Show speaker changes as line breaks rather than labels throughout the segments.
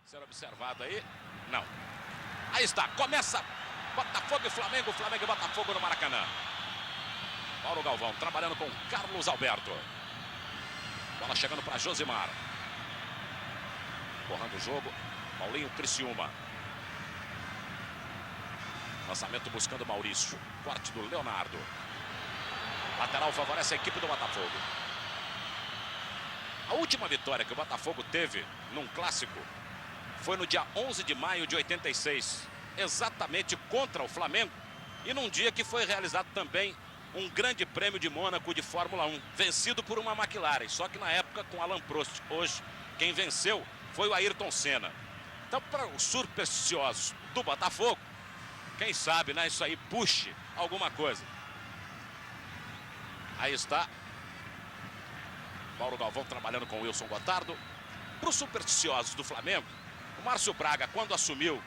Ser observado aí. Não. Aí está. Começa Botafogo e Flamengo. Flamengo e Botafogo no Maracanã. Mauro Galvão trabalhando com Carlos Alberto. Bola chegando para Josimar. Correndo o jogo. Paulinho Criciúma. Lançamento buscando Maurício. Corte do Leonardo. Lateral favorece a equipe do Botafogo. A última vitória que o Botafogo teve num clássico foi no dia 11 de maio de 86, exatamente contra o Flamengo, e num dia que foi realizado também um grande prêmio de Mônaco de Fórmula 1, vencido por uma McLaren, só que na época com Alain Prost. Hoje, quem venceu foi o Ayrton Senna. Então, para os supersticiosos do Botafogo, quem sabe, né, isso aí puxe alguma coisa. Aí está Mauro Galvão trabalhando com o Wilson Gotardo. Para os supersticiosos do Flamengo, o Márcio Braga, quando assumiu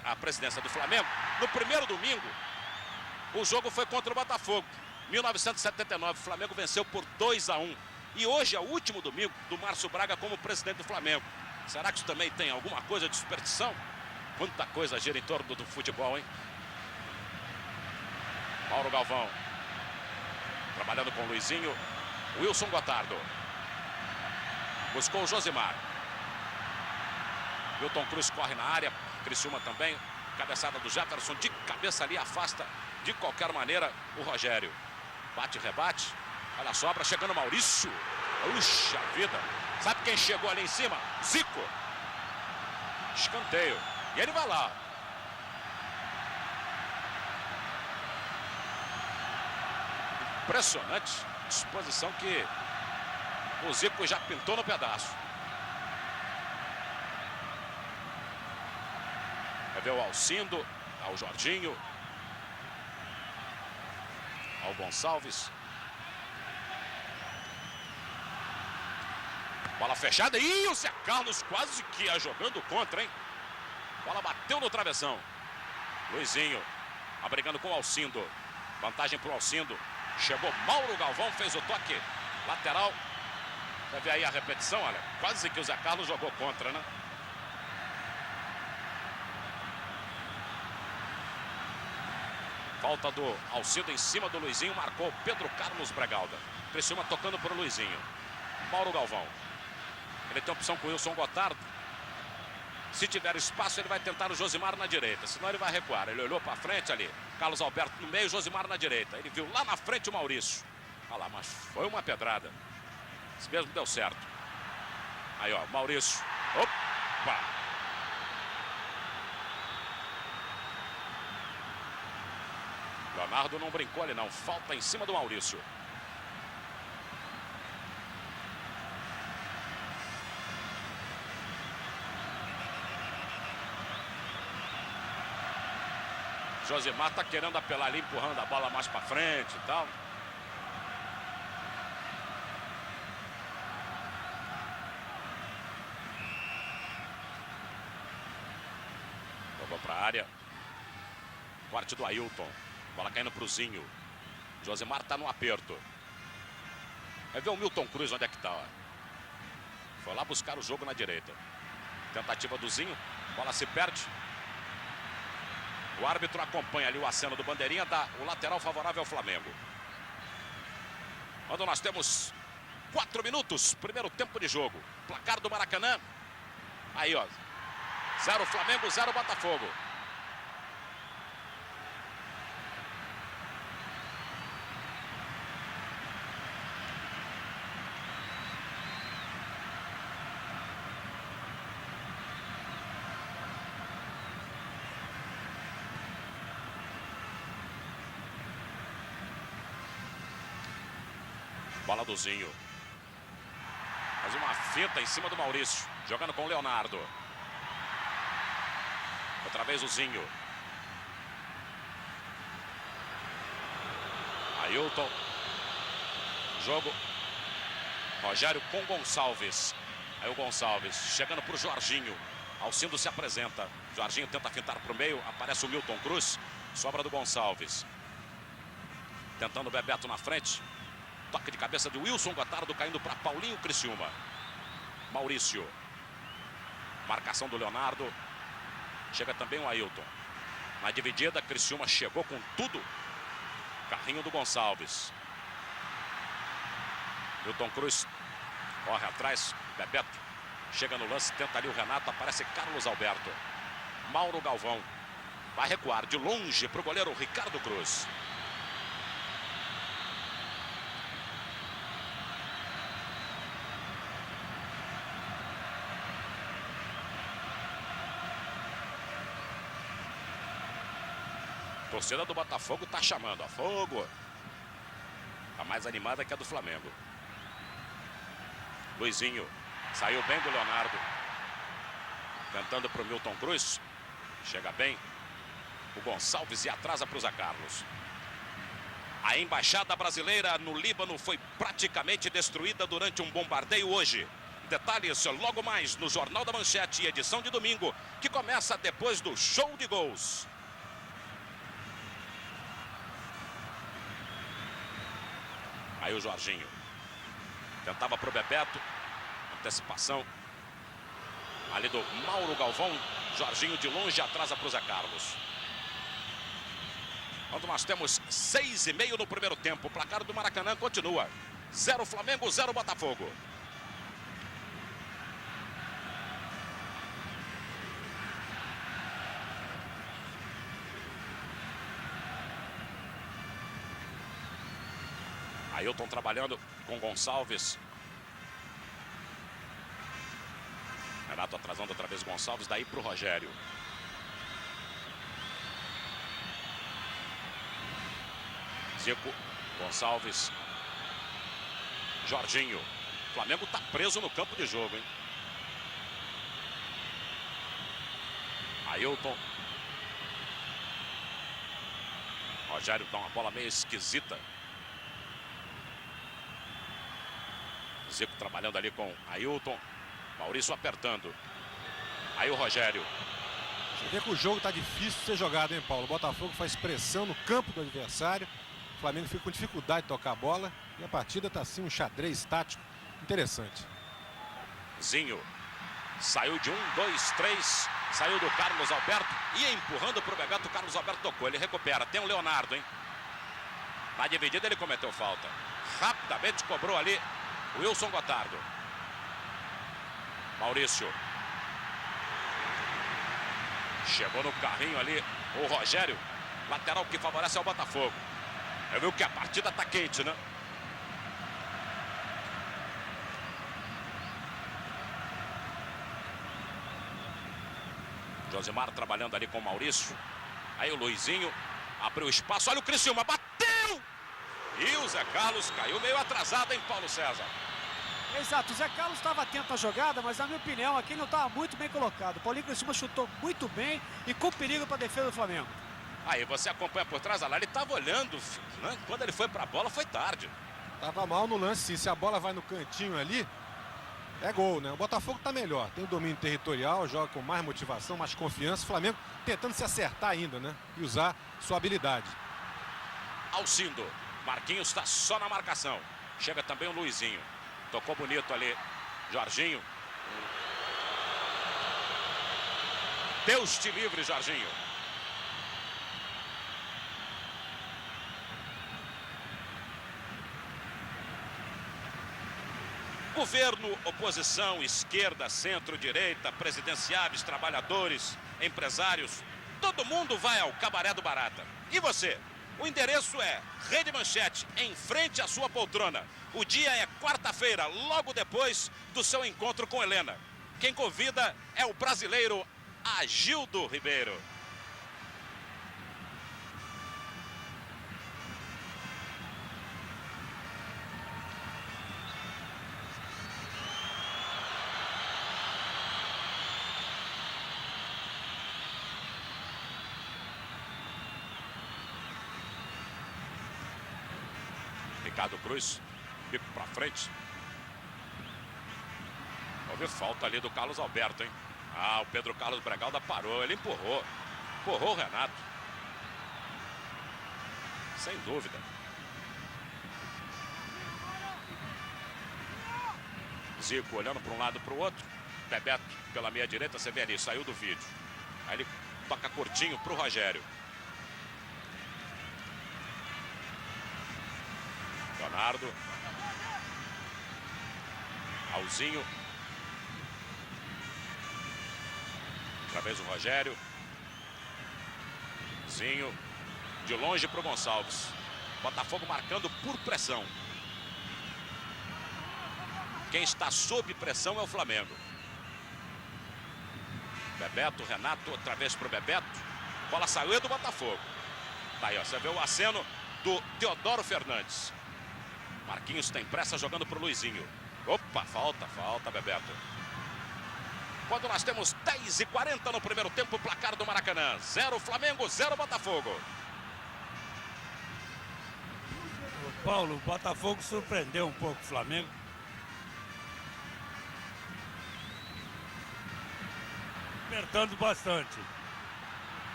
a presidência do Flamengo, no primeiro domingo, o jogo foi contra o Botafogo. 1979, o Flamengo venceu por 2-1. E hoje é o último domingo do Márcio Braga como presidente do Flamengo. Será que isso também tem alguma coisa de superstição? Quanta coisa gira em torno do futebol, hein? Mauro Galvão trabalhando com o Luizinho. Wilson Gotardo. Buscou o Josimar. Milton Cruz corre na área. Criciúma também. Cabeçada do Jefferson. De cabeça ali, afasta de qualquer maneira o Rogério. Bate, rebate. Olha a sobra, chegando o Maurício. Puxa vida. Sabe quem chegou ali em cima? Zico. Escanteio. E ele vai lá. Impressionante disposição que o Zico já pintou no pedaço. Vai ver o Alcindo, ao Jorginho, ao Gonçalves. Bola fechada e o Zé Carlos quase que ia jogando contra, hein? Bola bateu no travessão. Luizinho, abrigando com o Alcindo. Vantagem para o Alcindo. Chegou Mauro Galvão, fez o toque lateral. Vai ver aí a repetição, olha. Quase que o Zé Carlos jogou contra, né? Falta do Alcindo em cima do Luizinho. Marcou Pedro Carlos Bregalda. Criciúma tocando para o Luizinho. Mauro Galvão. Ele tem opção com o Wilson Gotardo. Se tiver espaço, ele vai tentar o Josimar na direita. Senão ele vai recuar. Ele olhou para frente ali. Carlos Alberto no meio, Josimar na direita. Ele viu lá na frente o Maurício. Olha lá, mas foi uma pedrada. Isso mesmo deu certo. Aí, ó, Maurício. Opa! Leonardo não brincou ali, não. Falta em cima do Maurício. Josimar tá querendo apelar ali, empurrando a bola mais para frente e tal. Jogou para a área. Corte do Ailton. Bola caindo pro Zinho. Josimar tá no aperto. Vai ver o Milton Cruz onde é que tá, ó. Foi lá buscar o jogo na direita. Tentativa do Zinho. Bola se perde. O árbitro acompanha ali o aceno do bandeirinha, dá o lateral favorável ao Flamengo. Quando nós temos 4 minutos, primeiro tempo de jogo. Placar do Maracanã. Aí, ó. 0 Flamengo, 0 Botafogo. Bola do Zinho. Faz uma finta em cima do Maurício. Jogando com o Leonardo. Outra vez o Zinho. Ailton. Jogo. Rogério com Gonçalves. Aí o Gonçalves chegando para o Jorginho. Alcindo se apresenta. Jorginho tenta fintar para o meio. Aparece o Milton Cruz. Sobra do Gonçalves. Tentando o Bebeto na frente. Toque de cabeça de Wilson Gotardo caindo para Paulinho Criciúma. Maurício. Marcação do Leonardo. Chega também o Ailton. Na dividida, Criciúma chegou com tudo. Carrinho do Gonçalves. Milton Cruz corre atrás. Bebeto chega no lance, tenta ali o Renato. Aparece Carlos Alberto. Mauro Galvão vai recuar de longe para o goleiro Ricardo Cruz. A torcida do Botafogo tá chamando, ó, fogo. Tá mais animada que a do Flamengo. Luizinho saiu bem do Leonardo. Tentando pro Milton Cruz. Chega bem o Gonçalves e atrasa para o Zé Carlos. A embaixada brasileira no Líbano foi praticamente destruída durante um bombardeio hoje. Detalhes logo mais no Jornal da Manchete, edição de domingo, que começa depois do show de gols. Aí o Jorginho tentava pro Bebeto. Antecipação ali do Mauro Galvão. Jorginho de longe atrasa para o Zé Carlos. Quando nós temos 6:30 no primeiro tempo. O placar do Maracanã continua 0 Flamengo, 0 Botafogo. Ailton trabalhando com Gonçalves. Renato atrasando outra vez Gonçalves, daí para o Rogério. Zico, Gonçalves, Jorginho. O Flamengo está preso no campo de jogo, hein? Ailton. Rogério dá uma bola meio esquisita. Zico trabalhando ali com Ailton. Maurício apertando. Aí o Rogério.
Você vê que o jogo tá difícil de ser jogado, hein, Paulo? O Botafogo faz pressão no campo do adversário. O Flamengo fica com dificuldade de tocar a bola. E a partida tá assim, um xadrez tático interessante.
Zinho. Saiu de 1, 2, 3. Saiu do Carlos Alberto. Ia empurrando pro Bebeto. O Carlos Alberto tocou. Ele recupera. Tem o Leonardo, hein? Na dividida ele cometeu falta. Rapidamente cobrou ali o Wilson Gotardo. Maurício. Chegou no carrinho ali o Rogério. Lateral que favorece ao Botafogo. Eu vi que a partida tá quente, né? Josimar trabalhando ali com o Maurício. Aí o Luizinho abriu espaço. Olha o Criciúma, bateu! E o Zé Carlos caiu meio atrasado, hein, Paulo César?
Exato, o Zé Carlos estava atento à jogada, mas na minha opinião aqui não estava muito bem colocado. O Paulinho Criciúma chutou muito bem e com perigo para a defesa do Flamengo.
Aí você acompanha por trás, olha lá, ele estava olhando, né? Quando ele foi para a bola foi tarde.
Tava mal no lance, sim. Se a bola vai no cantinho ali, é gol, né? O Botafogo tá melhor, tem o domínio territorial, joga com mais motivação, mais confiança. O Flamengo tentando se acertar ainda, né? E usar sua habilidade.
Alcindo, Marquinhos está só na marcação. Chega também o Luizinho. Tocou bonito ali, Jorginho. Deus te livre, Jorginho. Governo, oposição, esquerda, centro, direita, presidenciáveis, trabalhadores, empresários. Todo mundo vai ao Cabaré do Barata. E você? O endereço é Rede Manchete, em frente à sua poltrona. O dia é quarta-feira, logo depois do seu encontro com Helena. Quem convida é o brasileiro Agildo Ribeiro. Ricardo Cruz, bico pra frente. Houve falta ali do Carlos Alberto, hein? Ah, o Pedro Carlos Bregalda parou, ele empurrou. Empurrou o Renato. Sem dúvida. Zico olhando para um lado e para o outro. Bebeto pela meia direita, você vê ali, saiu do vídeo. Aí ele toca curtinho pro Rogério. Leonardo. Alzinho. Outra vez o Rogério. Zinho. De longe pro Gonçalves. Botafogo marcando por pressão. Quem está sob pressão é o Flamengo. Bebeto, Renato, outra vez pro Bebeto. Bola saiu do Botafogo. Tá aí, ó, você vê o aceno do Teodoro Fernandes. Marquinhos tem pressa jogando pro Luizinho. Opa, falta, Bebeto. Quando nós temos 10h40 no primeiro tempo, placar do Maracanã. 0 Flamengo, 0 Botafogo.
Paulo, o Botafogo surpreendeu um pouco o Flamengo. Apertando bastante.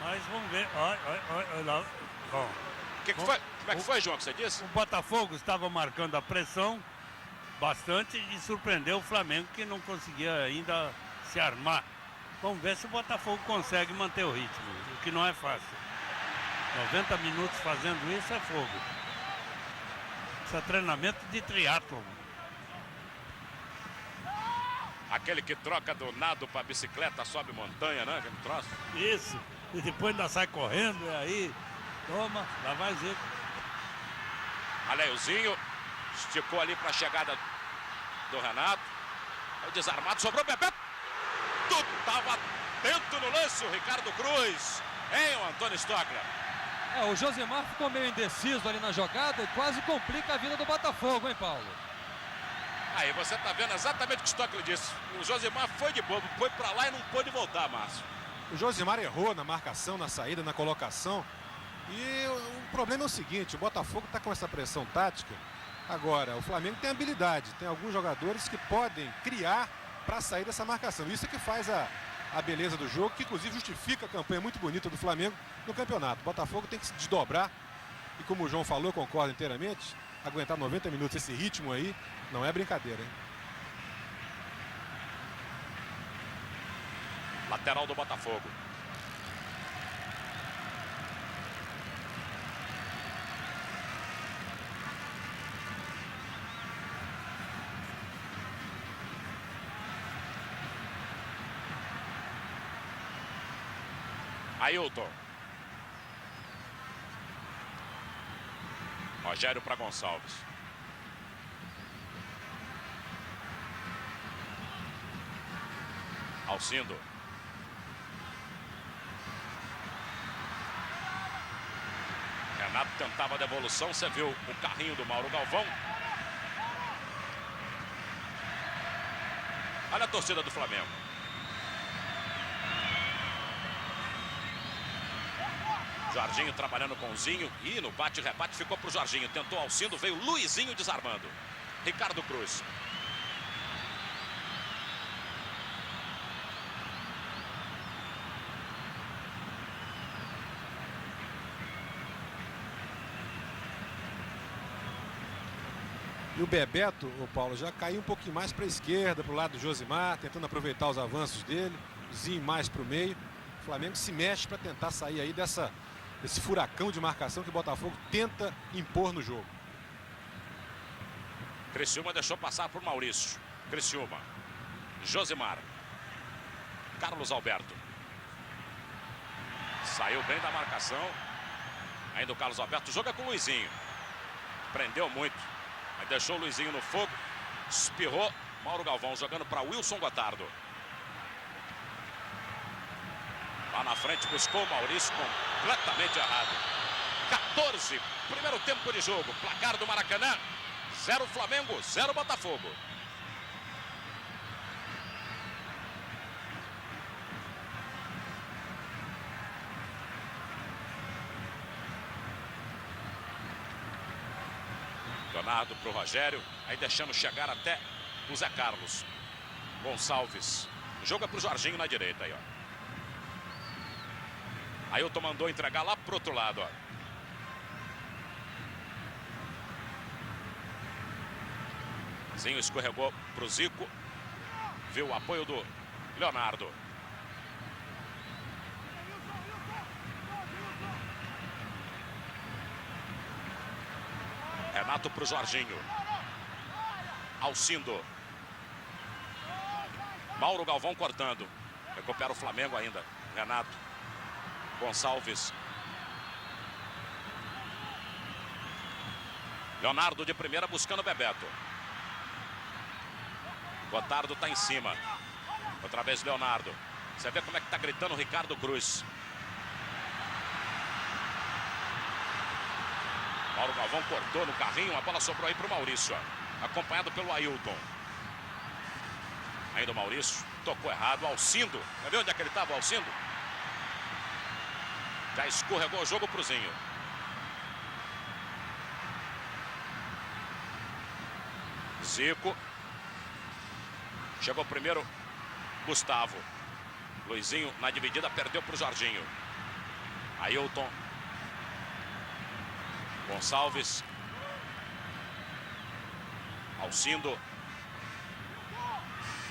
Mas vamos ver. Olha lá. Bom.
Que foi? Como é que foi, João, que você disse?
O Botafogo estava marcando a pressão bastante e surpreendeu o Flamengo, que não conseguia ainda se armar. Vamos ver se o Botafogo consegue manter o ritmo, o que não é fácil. 90 minutos fazendo isso é fogo. Isso é treinamento de triatlon.
Aquele que troca do nado para bicicleta, sobe montanha, né? Aquele troço.
Isso. E depois ainda sai correndo, e aí, toma, lá vai Zico.
Aleilzinho esticou ali para a chegada do Renato. Aí desarmado, sobrou o Bebeto. Estava dentro no lance o Ricardo Cruz. Hein, o Antônio Stockler?
O Josimar ficou meio indeciso ali na jogada e quase complica a vida do Botafogo, hein, Paulo?
Aí você tá vendo exatamente o que o Stockler disse. O Josimar foi de bobo, foi para lá e não pôde voltar, Márcio.
O Josimar errou na marcação, na saída, na colocação. E o problema é o seguinte, o Botafogo está com essa pressão tática. Agora, o Flamengo tem habilidade, tem alguns jogadores que podem criar para sair dessa marcação. Isso é que faz a beleza do jogo, que inclusive justifica a campanha muito bonita do Flamengo no campeonato. O Botafogo tem que se desdobrar e, como o João falou, eu concordo inteiramente, aguentar 90 minutos esse ritmo aí não é brincadeira, hein?
Lateral do Botafogo. Ailton. Rogério para Gonçalves. Alcindo. Renato tentava a devolução, você viu o carrinho do Mauro Galvão. Olha a torcida do Flamengo. Jorginho trabalhando com o Zinho. E no bate-rebate ficou pro Jorginho. Tentou Alcindo, veio Luizinho desarmando. Ricardo Cruz.
E o Bebeto, o Paulo, já caiu um pouquinho mais para a esquerda, para o lado do Josimar, tentando aproveitar os avanços dele. Zinho mais para o meio. O Flamengo se mexe para tentar sair aí desse furacão de marcação que o Botafogo tenta impor no jogo.
Criciúma deixou passar por Maurício. Criciúma. Josimar. Carlos Alberto. Saiu bem da marcação. Ainda o Carlos Alberto joga com o Luizinho. Prendeu muito. Mas deixou o Luizinho no fogo. Espirrou. Mauro Galvão jogando para Wilson Gotardo. Lá na frente buscou o Maurício completamente errado. 14, primeiro tempo de jogo. Placar do Maracanã. 0 Flamengo, 0 Botafogo. Leonardo para o Rogério. Aí deixando chegar até o Zé Carlos. Gonçalves. O jogo é para o Jorginho na direita aí, ó. Ailton mandou entregar lá pro outro lado, ó. Zinho escorregou pro Zico. Viu o apoio do Leonardo. Renato para o Jorginho. Alcindo. Mauro Galvão cortando. Recupera o Flamengo ainda. Renato. Gonçalves. Leonardo de primeira buscando Bebeto. Gotardo está em cima. Outra vez Leonardo. Você vê como é que está gritando o Ricardo Cruz. Mauro Galvão cortou no carrinho. A bola sobrou aí para o Maurício. Acompanhado pelo Ailton. Ainda o Maurício. Tocou errado. Alcindo. Quer ver onde é que ele estava, Alcindo? Já escorregou o jogo pro Zinho. Zico. Chegou primeiro Gustavo. Luizinho na dividida perdeu para o Jorginho. Ailton. Gonçalves. Alcindo.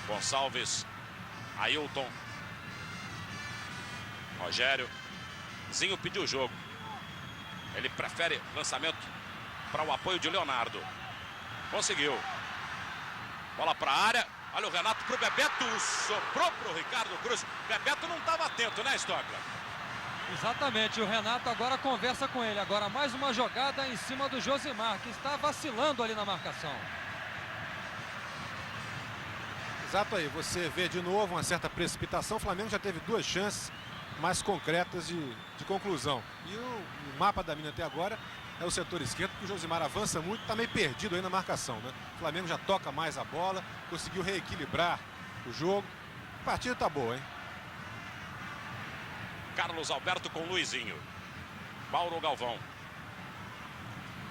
Gonçalves. Ailton. Rogério. Zinho pediu o jogo. Ele prefere lançamento para o apoio de Leonardo. Conseguiu. Bola para a área. Olha o Renato para o Bebeto. Soprou para o Ricardo Cruz. Bebeto não estava atento, né, Stockler?
Exatamente. O Renato agora conversa com ele. Agora mais uma jogada em cima do Josimar, que está vacilando ali na marcação.
Exato aí. Você vê de novo uma certa precipitação. O Flamengo já teve duas chances mais concretas de conclusão. E o mapa da mina até agora é o setor esquerdo, porque o Josimar avança muito, está meio perdido aí na marcação, né? O Flamengo já toca mais a bola, conseguiu reequilibrar o jogo. A partida tá boa, hein?
Carlos Alberto com Luizinho. Mauro Galvão.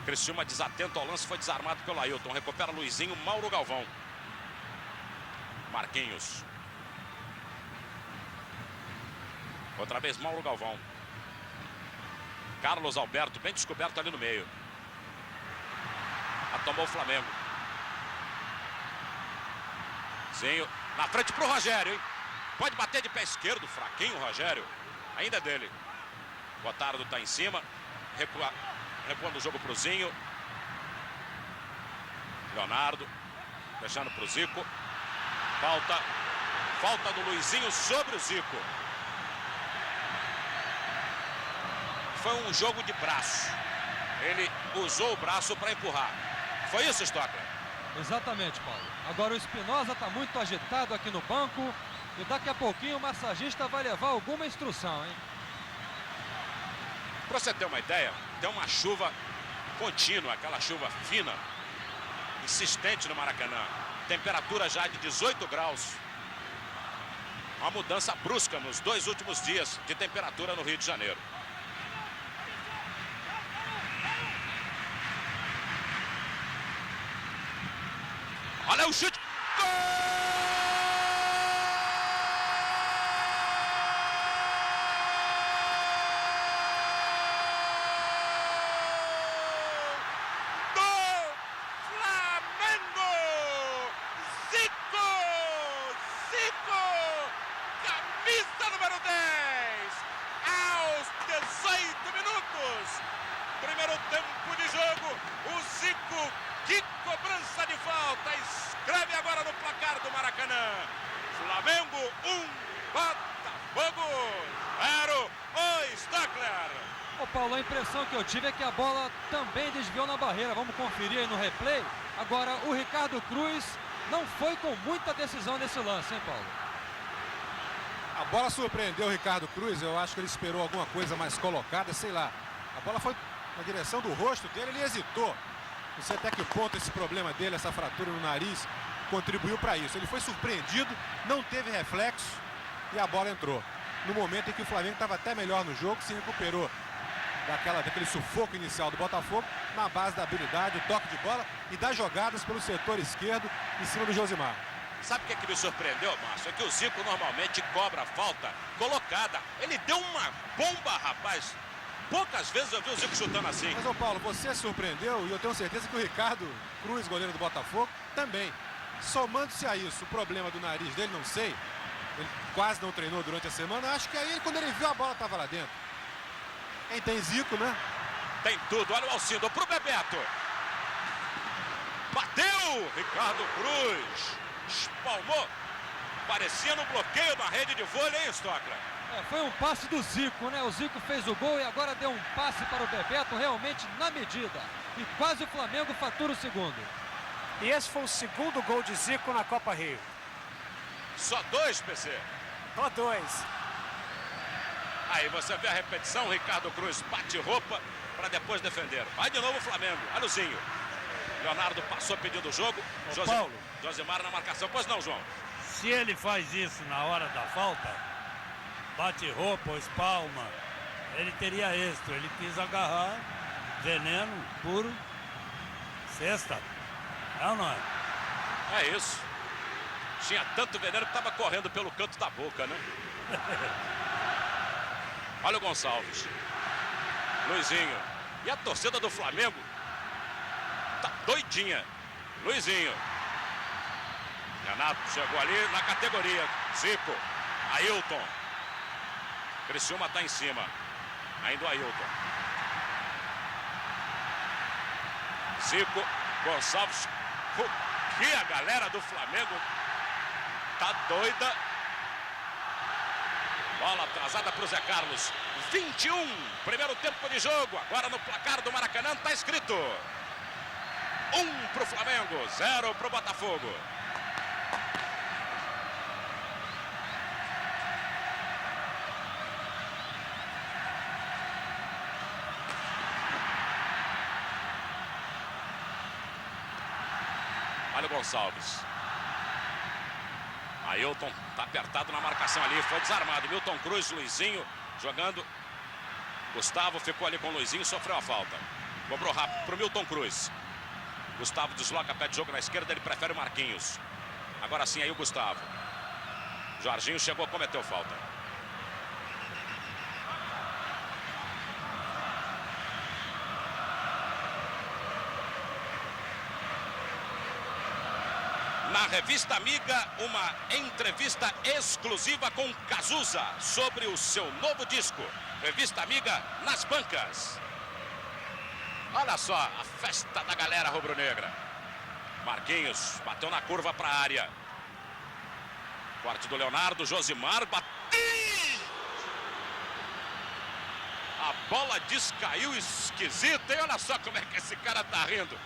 Criciúma desatento ao lance, foi desarmado pelo Ailton. Recupera Luizinho, Mauro Galvão. Marquinhos. Outra vez Mauro Galvão. Carlos Alberto, bem descoberto ali no meio. Atomou o Flamengo. Zinho, na frente pro Rogério, hein? Pode bater de pé esquerdo, fraquinho o Rogério. Ainda é dele. Gotardo tá em cima. Recuando o jogo pro Zinho. Leonardo. Fechando pro Zico. Falta do Luizinho sobre o Zico. Foi um jogo de braço. Ele usou o braço para empurrar. Foi isso, Stockler?
Exatamente, Paulo. Agora o Espinosa está muito agitado aqui no banco. E daqui a pouquinho o massagista vai levar alguma instrução, hein?
Para você ter uma ideia, tem uma chuva contínua, aquela chuva fina, insistente no Maracanã. Temperatura já de 18 graus. Uma mudança brusca nos 2 últimos dias de temperatura no Rio de Janeiro. Olha o chute. Gol! Do Flamengo! Zico! Camisa número 10! Aos 18 minutos. Primeiro tempo de jogo. O Zico, que cobrança de falta, escreve agora no placar do Maracanã. Flamengo 1, Botafogo 0. O Stockler.
Ô Paulo, a impressão que eu tive é que a bola também desviou na barreira. Vamos conferir aí no replay. Agora o Ricardo Cruz não foi com muita decisão nesse lance, hein, Paulo?
A bola surpreendeu o Ricardo Cruz. Eu acho que ele esperou alguma coisa mais colocada, sei lá. A bola foi na direção do rosto dele, ele hesitou. Não sei até que ponto esse problema dele, essa fratura no nariz, contribuiu para isso. Ele foi surpreendido, não teve reflexo e a bola entrou. No momento em que o Flamengo estava até melhor no jogo, se recuperou daquele sufoco inicial do Botafogo, na base da habilidade, o toque de bola e das jogadas pelo setor esquerdo em cima do Josimar.
Sabe o que me surpreendeu, Márcio? É que o Zico normalmente cobra a falta colocada. Ele deu uma bomba, rapaz. Poucas vezes eu vi o Zico chutando assim.
Mas, ô Paulo, você surpreendeu e eu tenho certeza que o Ricardo Cruz, goleiro do Botafogo, também. Somando-se a isso, o problema do nariz dele, não sei. Ele quase não treinou durante a semana. Acho que aí, quando ele viu a bola, estava lá dentro. Quem tem Zico, né?
Tem tudo. Olha o Alcindo pro Bebeto. Bateu! Ricardo Cruz. Espalmou. Parecia no bloqueio da rede de vôlei, hein, Stocla?
Foi um passe do Zico, né? O Zico fez o gol e agora deu um passe para o Bebeto realmente na medida. E quase o Flamengo fatura o segundo.
E esse foi o segundo gol de Zico na Copa Rio.
Só 2, PC.
Só 2.
Aí você vê a repetição, Ricardo Cruz bate roupa para depois defender. Vai de novo o Flamengo, olha o Zinho. Leonardo passou pedindo o jogo.
Paulo.
Josimar na marcação, pois não, João?
Se ele faz isso na hora da falta, bate roupa ou espalma, ele teria êxito. Ele quis agarrar, veneno, puro, cesta. É ou não é?
É isso. Tinha tanto veneno que estava correndo pelo canto da boca, né? Olha o Gonçalves. Luizinho. E a torcida do Flamengo tá doidinha. Luizinho. Renato chegou ali na categoria. Zico. Ailton. Criciúma tá em cima. Ainda o Ailton. Zico. Gonçalves. O que a galera do Flamengo tá doida. Bola atrasada para o Zé Carlos. 21, primeiro tempo de jogo. Agora no placar do Maracanã está escrito 1 para o Flamengo, 0 para o Botafogo. Olha o Gonçalves. Ailton tá apertado na marcação ali, foi desarmado. Milton Cruz, Luizinho jogando. Gustavo ficou ali com o Luizinho, sofreu a falta. Cobrou rápido pro Milton Cruz. Gustavo desloca, pede jogo na esquerda, ele prefere o Marquinhos. Agora sim aí o Gustavo. Jorginho chegou, cometeu falta. Na Revista Amiga, uma entrevista exclusiva com Cazuza sobre o seu novo disco. Revista Amiga nas bancas. Olha só a festa da galera rubro-negra. Marquinhos bateu na curva para a área. Corte do Leonardo, Josimar bateu. A bola descaiu esquisita, e olha só como é que esse cara tá rindo.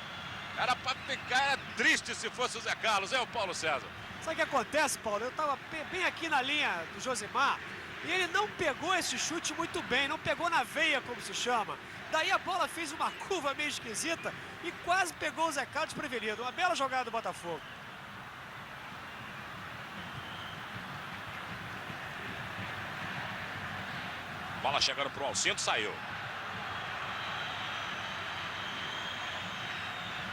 Era pra ficar, era triste se fosse o Zé Carlos, é o Paulo César.
Sabe o que acontece, Paulo? Eu estava bem aqui na linha do Josimar e ele não pegou esse chute muito bem, não pegou na veia, como se chama. Daí a bola fez uma curva meio esquisita e quase pegou o Zé Carlos desprevenido. Uma bela jogada do Botafogo.
Bola chegando pro Alcindo, saiu.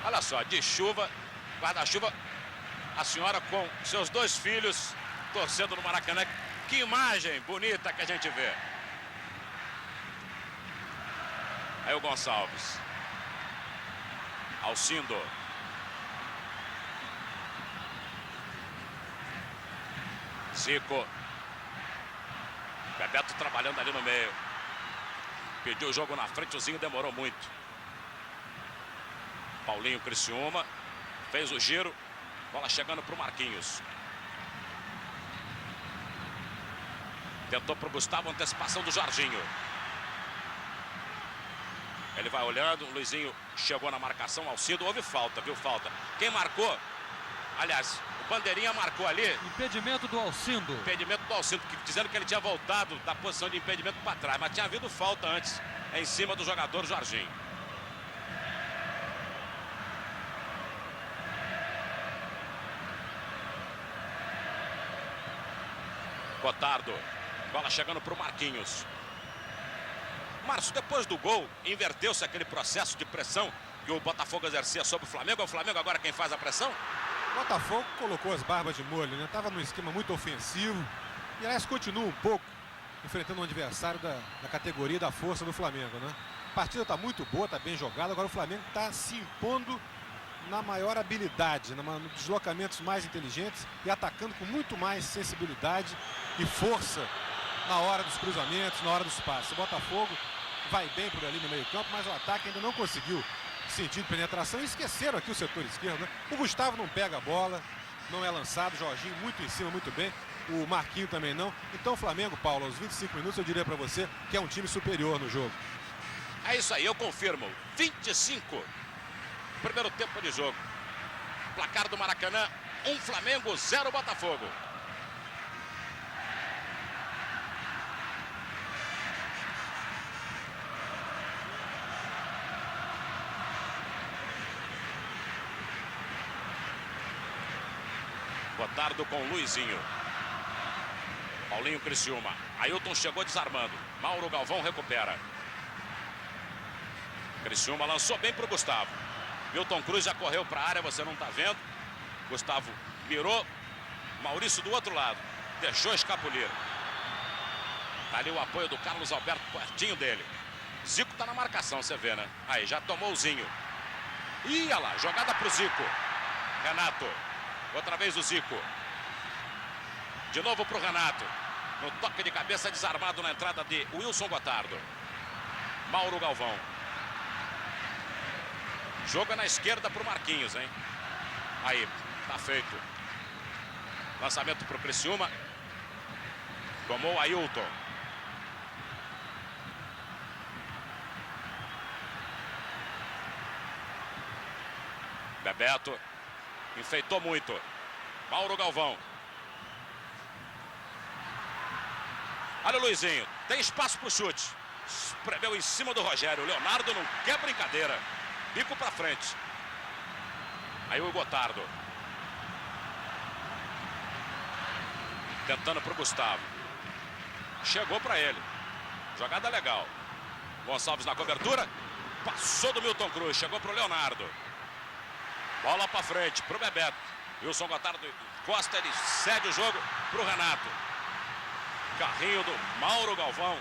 Olha só, de chuva, guarda-chuva, a senhora com seus 2 filhos torcendo no Maracanã. Que imagem bonita que a gente vê. Aí o Gonçalves. Alcindo. Zico. Bebeto trabalhando ali no meio. Pediu o jogo na frente, o Zinho demorou muito. Paulinho, Criciúma, fez o giro, bola chegando para o Marquinhos. Tentou para o Gustavo, antecipação do Jorginho. Ele vai olhando, o Luizinho chegou na marcação, Alcindo, houve falta, viu falta. Quem marcou, aliás, o Bandeirinha marcou ali.
Impedimento do Alcindo.
Impedimento do Alcindo, dizendo que ele tinha voltado da posição de impedimento para trás, mas tinha havido falta antes, em cima do jogador Jorginho. Gotardo, bola chegando para o Marquinhos. Márcio, depois do gol, inverteu-se aquele processo de pressão que o Botafogo exercia sobre o Flamengo. É o Flamengo agora quem faz a pressão?
O Botafogo colocou as barbas de molho, né? Tava num esquema muito ofensivo. E aliás, continua um pouco enfrentando um adversário da categoria da força do Flamengo, né? A partida está muito boa, está bem jogada. Agora o Flamengo está se impondo na maior habilidade, nos deslocamentos mais inteligentes e atacando com muito mais sensibilidade e força na hora dos cruzamentos, na hora dos passes. O Botafogo vai bem por ali no meio campo, mas o ataque ainda não conseguiu sentir de penetração e esqueceram aqui o setor esquerdo, né? O Gustavo não pega a bola, não é lançado, o Jorginho muito em cima, muito bem, o Marquinho também não. Então o Flamengo, Paulo, aos 25 minutos eu diria para você que é um time superior no jogo.
É isso aí, eu confirmo. 25. Primeiro tempo de jogo. Placar do Maracanã, 1 Flamengo, 0 Botafogo. Gotardo com Luizinho. Paulinho, Criciúma. Ailton chegou desarmando. Mauro Galvão recupera. Criciúma lançou bem para o Gustavo. Milton Cruz já correu para a área, você não está vendo. Gustavo mirou. Maurício do outro lado. Deixou escapulir. Tá ali o apoio do Carlos Alberto pertinho dele. Zico tá na marcação, você vê, né? Aí, já tomou o Zinho. Ih, olha lá, jogada pro Zico. Renato. Outra vez o Zico. De novo pro Renato. No toque de cabeça desarmado na entrada de Wilson Gotardo. Mauro Galvão. Joga na esquerda pro Marquinhos, hein? Aí, tá feito. Lançamento pro Criciúma. Tomou Ailton. Bebeto. Enfeitou muito. Mauro Galvão. Olha o Luizinho. Tem espaço pro chute. Espremeu em cima do Rogério. O Leonardo não quer brincadeira. Bico pra frente. Aí o Gotardo. Tentando pro Gustavo. Chegou pra ele. Jogada legal. Gonçalves na cobertura. Passou do Milton Cruz. Chegou pro Leonardo. Bola pra frente pro Bebeto. Wilson Gotardo Costa, ele cede o jogo pro Renato. Carrinho do Mauro Galvão.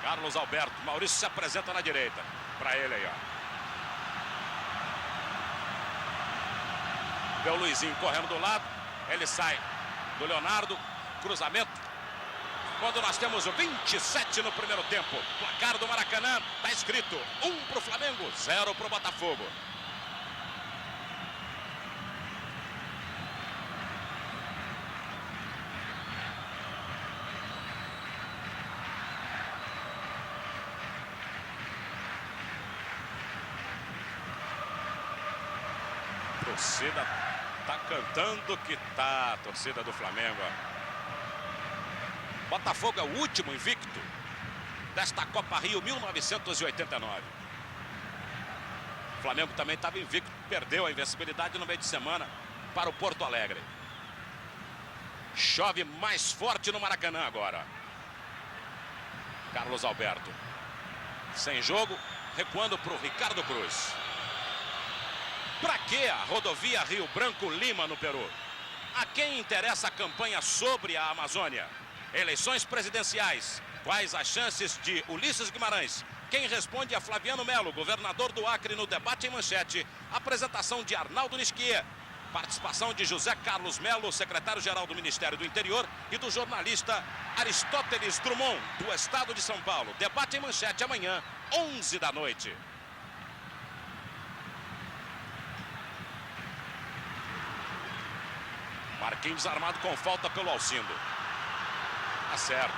Carlos Alberto. Maurício se apresenta na direita. Pra ele aí, ó. Vê o Luizinho correndo do lado. Ele sai do Leonardo. Cruzamento. Quando nós temos o 27 no primeiro tempo. Placar do Maracanã. Tá escrito 1 pro Flamengo, 0 pro Botafogo. A torcida tá cantando que tá, a torcida do Flamengo. Botafogo é o último invicto desta Copa Rio 1989. O Flamengo também estava invicto, perdeu a invencibilidade no meio de semana para o Porto Alegre. Chove mais forte no Maracanã agora. Carlos Alberto. Sem jogo, recuando para o Ricardo Cruz. Para que a rodovia Rio Branco Lima no Peru? A quem interessa a campanha sobre a Amazônia? Eleições presidenciais. Quais as chances de Ulisses Guimarães? Quem responde é Flaviano Melo, governador do Acre, no debate em manchete. Apresentação de Arnaldo Nisquier. Participação de José Carlos Melo, secretário-geral do Ministério do Interior, e do jornalista Aristóteles Drummond, do Estado de São Paulo. Debate em manchete amanhã, 11 da noite. Marquinhos armado com falta pelo Alcindo. Tá certo.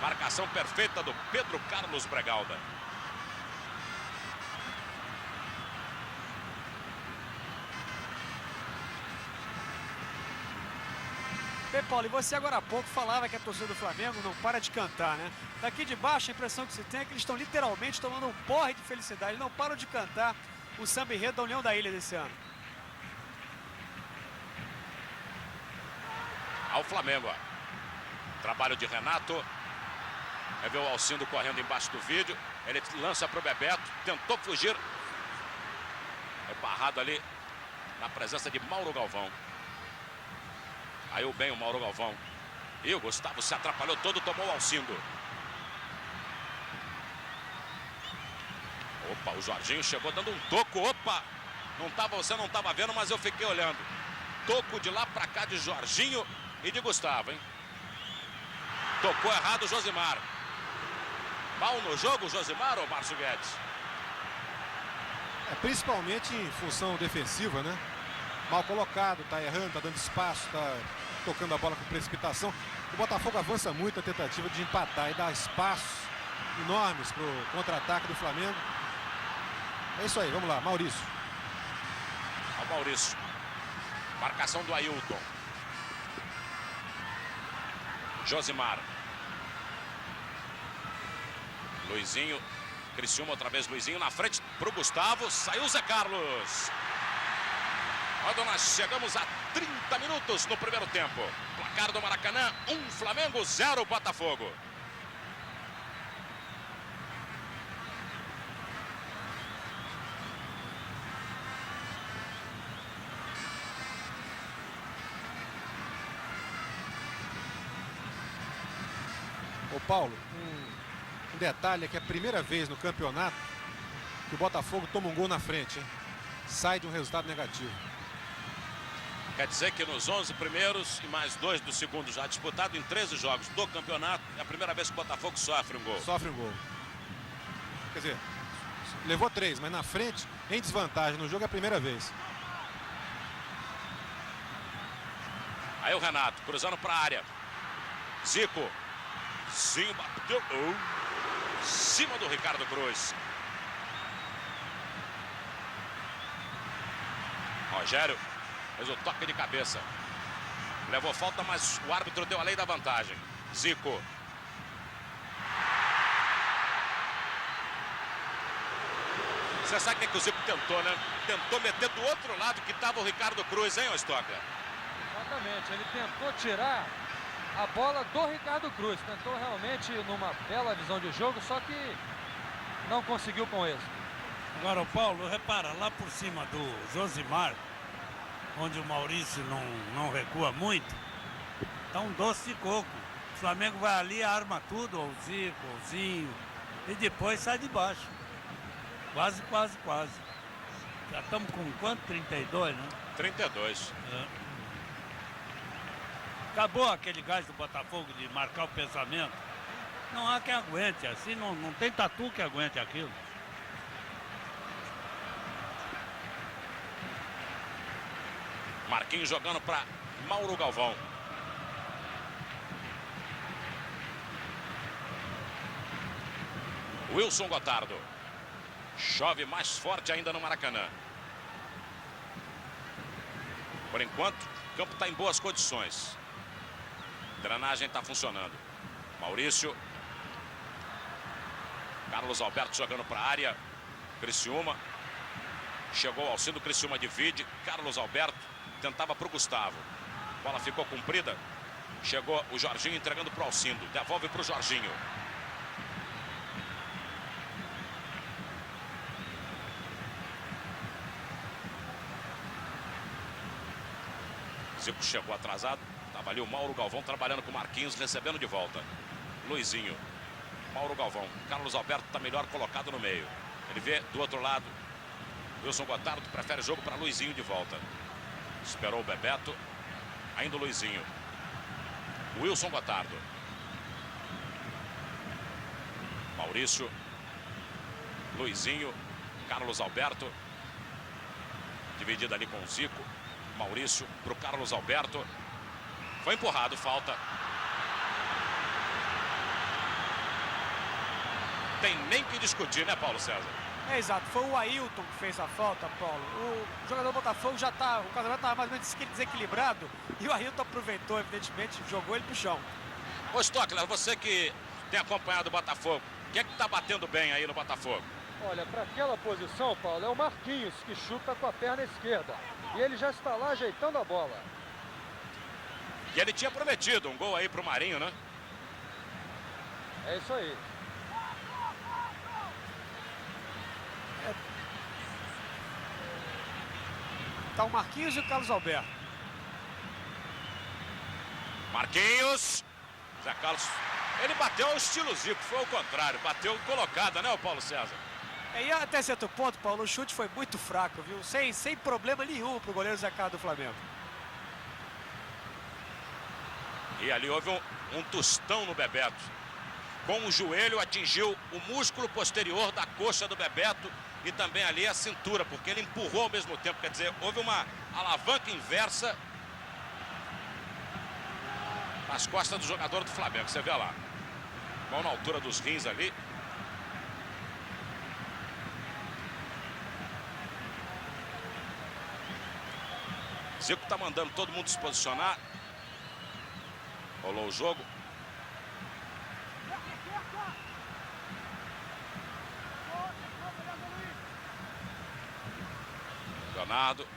Marcação perfeita do Pedro Carlos Bregalda.
Bem, Paulo, e você agora há pouco falava que a torcida do Flamengo não para de cantar, né? Daqui de baixo a impressão que se tem é que eles estão literalmente tomando um porre de felicidade. Eles não param de cantar o samba enredo da União da Ilha desse ano.
Ao Flamengo, ó. Trabalho de Renato. Vai ver o Alcindo correndo embaixo do vídeo. Ele lança para o Bebeto. Tentou fugir. É barrado ali na presença de Mauro Galvão. Aí o bem o Mauro Galvão. E o Gustavo se atrapalhou todo, tomou o Alcindo. Opa, o Jorginho chegou dando um toco. Opa! Você não estava vendo, mas eu fiquei olhando. Toco de lá para cá de Jorginho e de Gustavo, hein? Tocou errado o Josimar. Mal no jogo, Josimar ou Márcio Guedes?
Principalmente em função defensiva, né? Mal colocado, tá errando, tá dando espaço, tá tocando a bola com precipitação. O Botafogo avança muito na tentativa de empatar e dar espaços enormes pro contra-ataque do Flamengo. É isso aí, vamos lá, Maurício.
O Maurício. Marcação do Ailton. Josimar. Luizinho. Criciúma outra vez, Luizinho na frente pro Gustavo. Saiu o Zé Carlos. Quando nós chegamos a 30 minutos no primeiro tempo. Placar do Maracanã, 1 Flamengo, 0 Botafogo.
Ô Paulo, um detalhe é que é a primeira vez no campeonato que o Botafogo toma um gol na frente, hein? Sai de um resultado negativo.
Quer dizer que nos 11 primeiros e mais 2 do segundo já disputado em 13 jogos do campeonato, é a primeira vez que o Botafogo sofre um gol.
Sofre um gol. Quer dizer, levou 3, mas na frente, em desvantagem no jogo, é a primeira vez.
Aí o Renato, cruzando para a área. Zico. Zinho bateu. Cima do Ricardo Cruz. Rogério fez o toque de cabeça. Levou falta, mas o árbitro deu a lei da vantagem. Zico. Você sabe o que o Zico tentou, né? Tentou meter do outro lado que estava o Ricardo Cruz, hein, Stockler?
Exatamente, ele tentou tirar a bola do Ricardo Cruz. Tentou realmente numa bela visão de jogo, só que não conseguiu com êxito.
Agora o Paulo, repara, lá por cima do Josimar, onde o Maurício não recua muito, tá um doce de coco. O Flamengo vai ali, arma tudo, o Zico, o Zinho, e depois sai de baixo. Quase. Já estamos com quanto? 32, né?
32.
Acabou aquele gás do Botafogo de marcar o pensamento. Não há quem aguente, assim não tem tatu que aguente aquilo.
Marquinhos jogando para Mauro Galvão. Wilson Gotardo. Chove mais forte ainda no Maracanã. Por enquanto, o campo está em boas condições. Drenagem está funcionando. Maurício. Carlos Alberto jogando para a área. Criciúma. Chegou ao auxílio, Criciúma divide. Carlos Alberto tentava para o Gustavo. A bola ficou comprida. Chegou o Jorginho entregando para o Alcindo. Devolve para o Jorginho. Zico chegou atrasado. Estava ali o Mauro Galvão trabalhando com o Marquinhos, recebendo de volta. Luizinho. Mauro Galvão. Carlos Alberto está melhor colocado no meio. Ele vê do outro lado. Wilson Gotardo prefere jogo para Luizinho de volta. Esperou o Bebeto. Ainda o Luizinho. Wilson Gotardo. Maurício. Luizinho. Carlos Alberto. Dividido ali com o Zico. Maurício para o Carlos Alberto. Foi empurrado, falta. Tem nem que discutir, né, Paulo César?
É exato, foi o Ailton que fez a falta, Paulo. O jogador do Botafogo já tá, o casamento estava mais ou menos desequilibrado e o Ailton aproveitou, evidentemente, jogou ele pro chão.
Ô Stockler, você que tem acompanhado o Botafogo, quem é que tá batendo bem aí no Botafogo?
Olha, para aquela posição, Paulo, é o Marquinhos que chuta com a perna esquerda. E ele já está lá ajeitando a bola.
E ele tinha prometido um gol aí pro Marinho, né?
É isso aí.
Tá o Marquinhos e o Carlos Alberto.
Marquinhos. Zé Carlos. Ele bateu ao estilo Zico, foi ao contrário. Bateu colocada, né, o Paulo César?
E até certo ponto, Paulo, o chute foi muito fraco, viu? Sem problema nenhum pro goleiro Zé Carlos do Flamengo.
E ali houve um tostão no Bebeto. Com o joelho atingiu o músculo posterior da coxa do Bebeto e também ali a cintura, porque ele empurrou ao mesmo tempo. Quer dizer, houve uma alavanca inversa nas costas do jogador do Flamengo. Você vê lá. Mão na altura dos rins ali. Zico tá mandando todo mundo se posicionar. Rolou o jogo. Leonardo.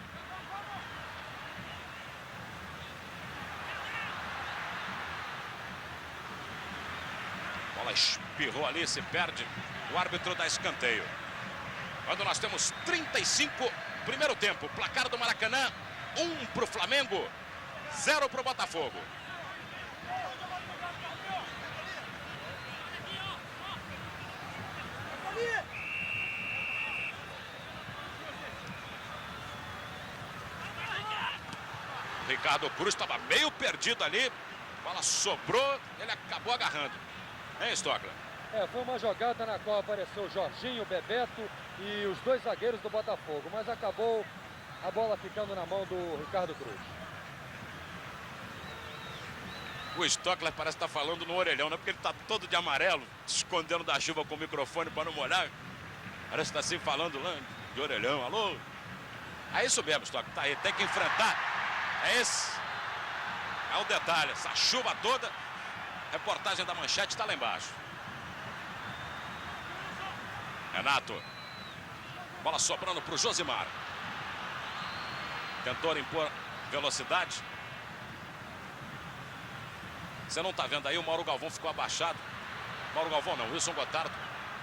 Bola espirrou ali, se perde. O árbitro dá escanteio. Quando nós temos 35, primeiro tempo. Placar do Maracanã, 1 para o Flamengo, 0 para o Botafogo. Ricardo Cruz estava meio perdido ali. A bola sobrou, ele acabou agarrando. Hein, Stockler?
Foi uma jogada na qual apareceu o Jorginho, o Bebeto e os dois zagueiros do Botafogo, mas acabou a bola ficando na mão do Ricardo Cruz.
O Stockler parece estar falando no orelhão, né? Porque ele está todo de amarelo, se escondendo da chuva com o microfone para não molhar. Parece que está assim falando lá de orelhão. Alô? É isso mesmo, Stockler. Tá aí, tem que enfrentar. É esse. É o detalhe. Essa chuva toda. Reportagem da Manchete está lá embaixo. Renato. Bola sobrando para o Josimar. Tentou impor velocidade. Você não está vendo aí, o Mauro Galvão ficou abaixado. Mauro Galvão não, Wilson Gotardo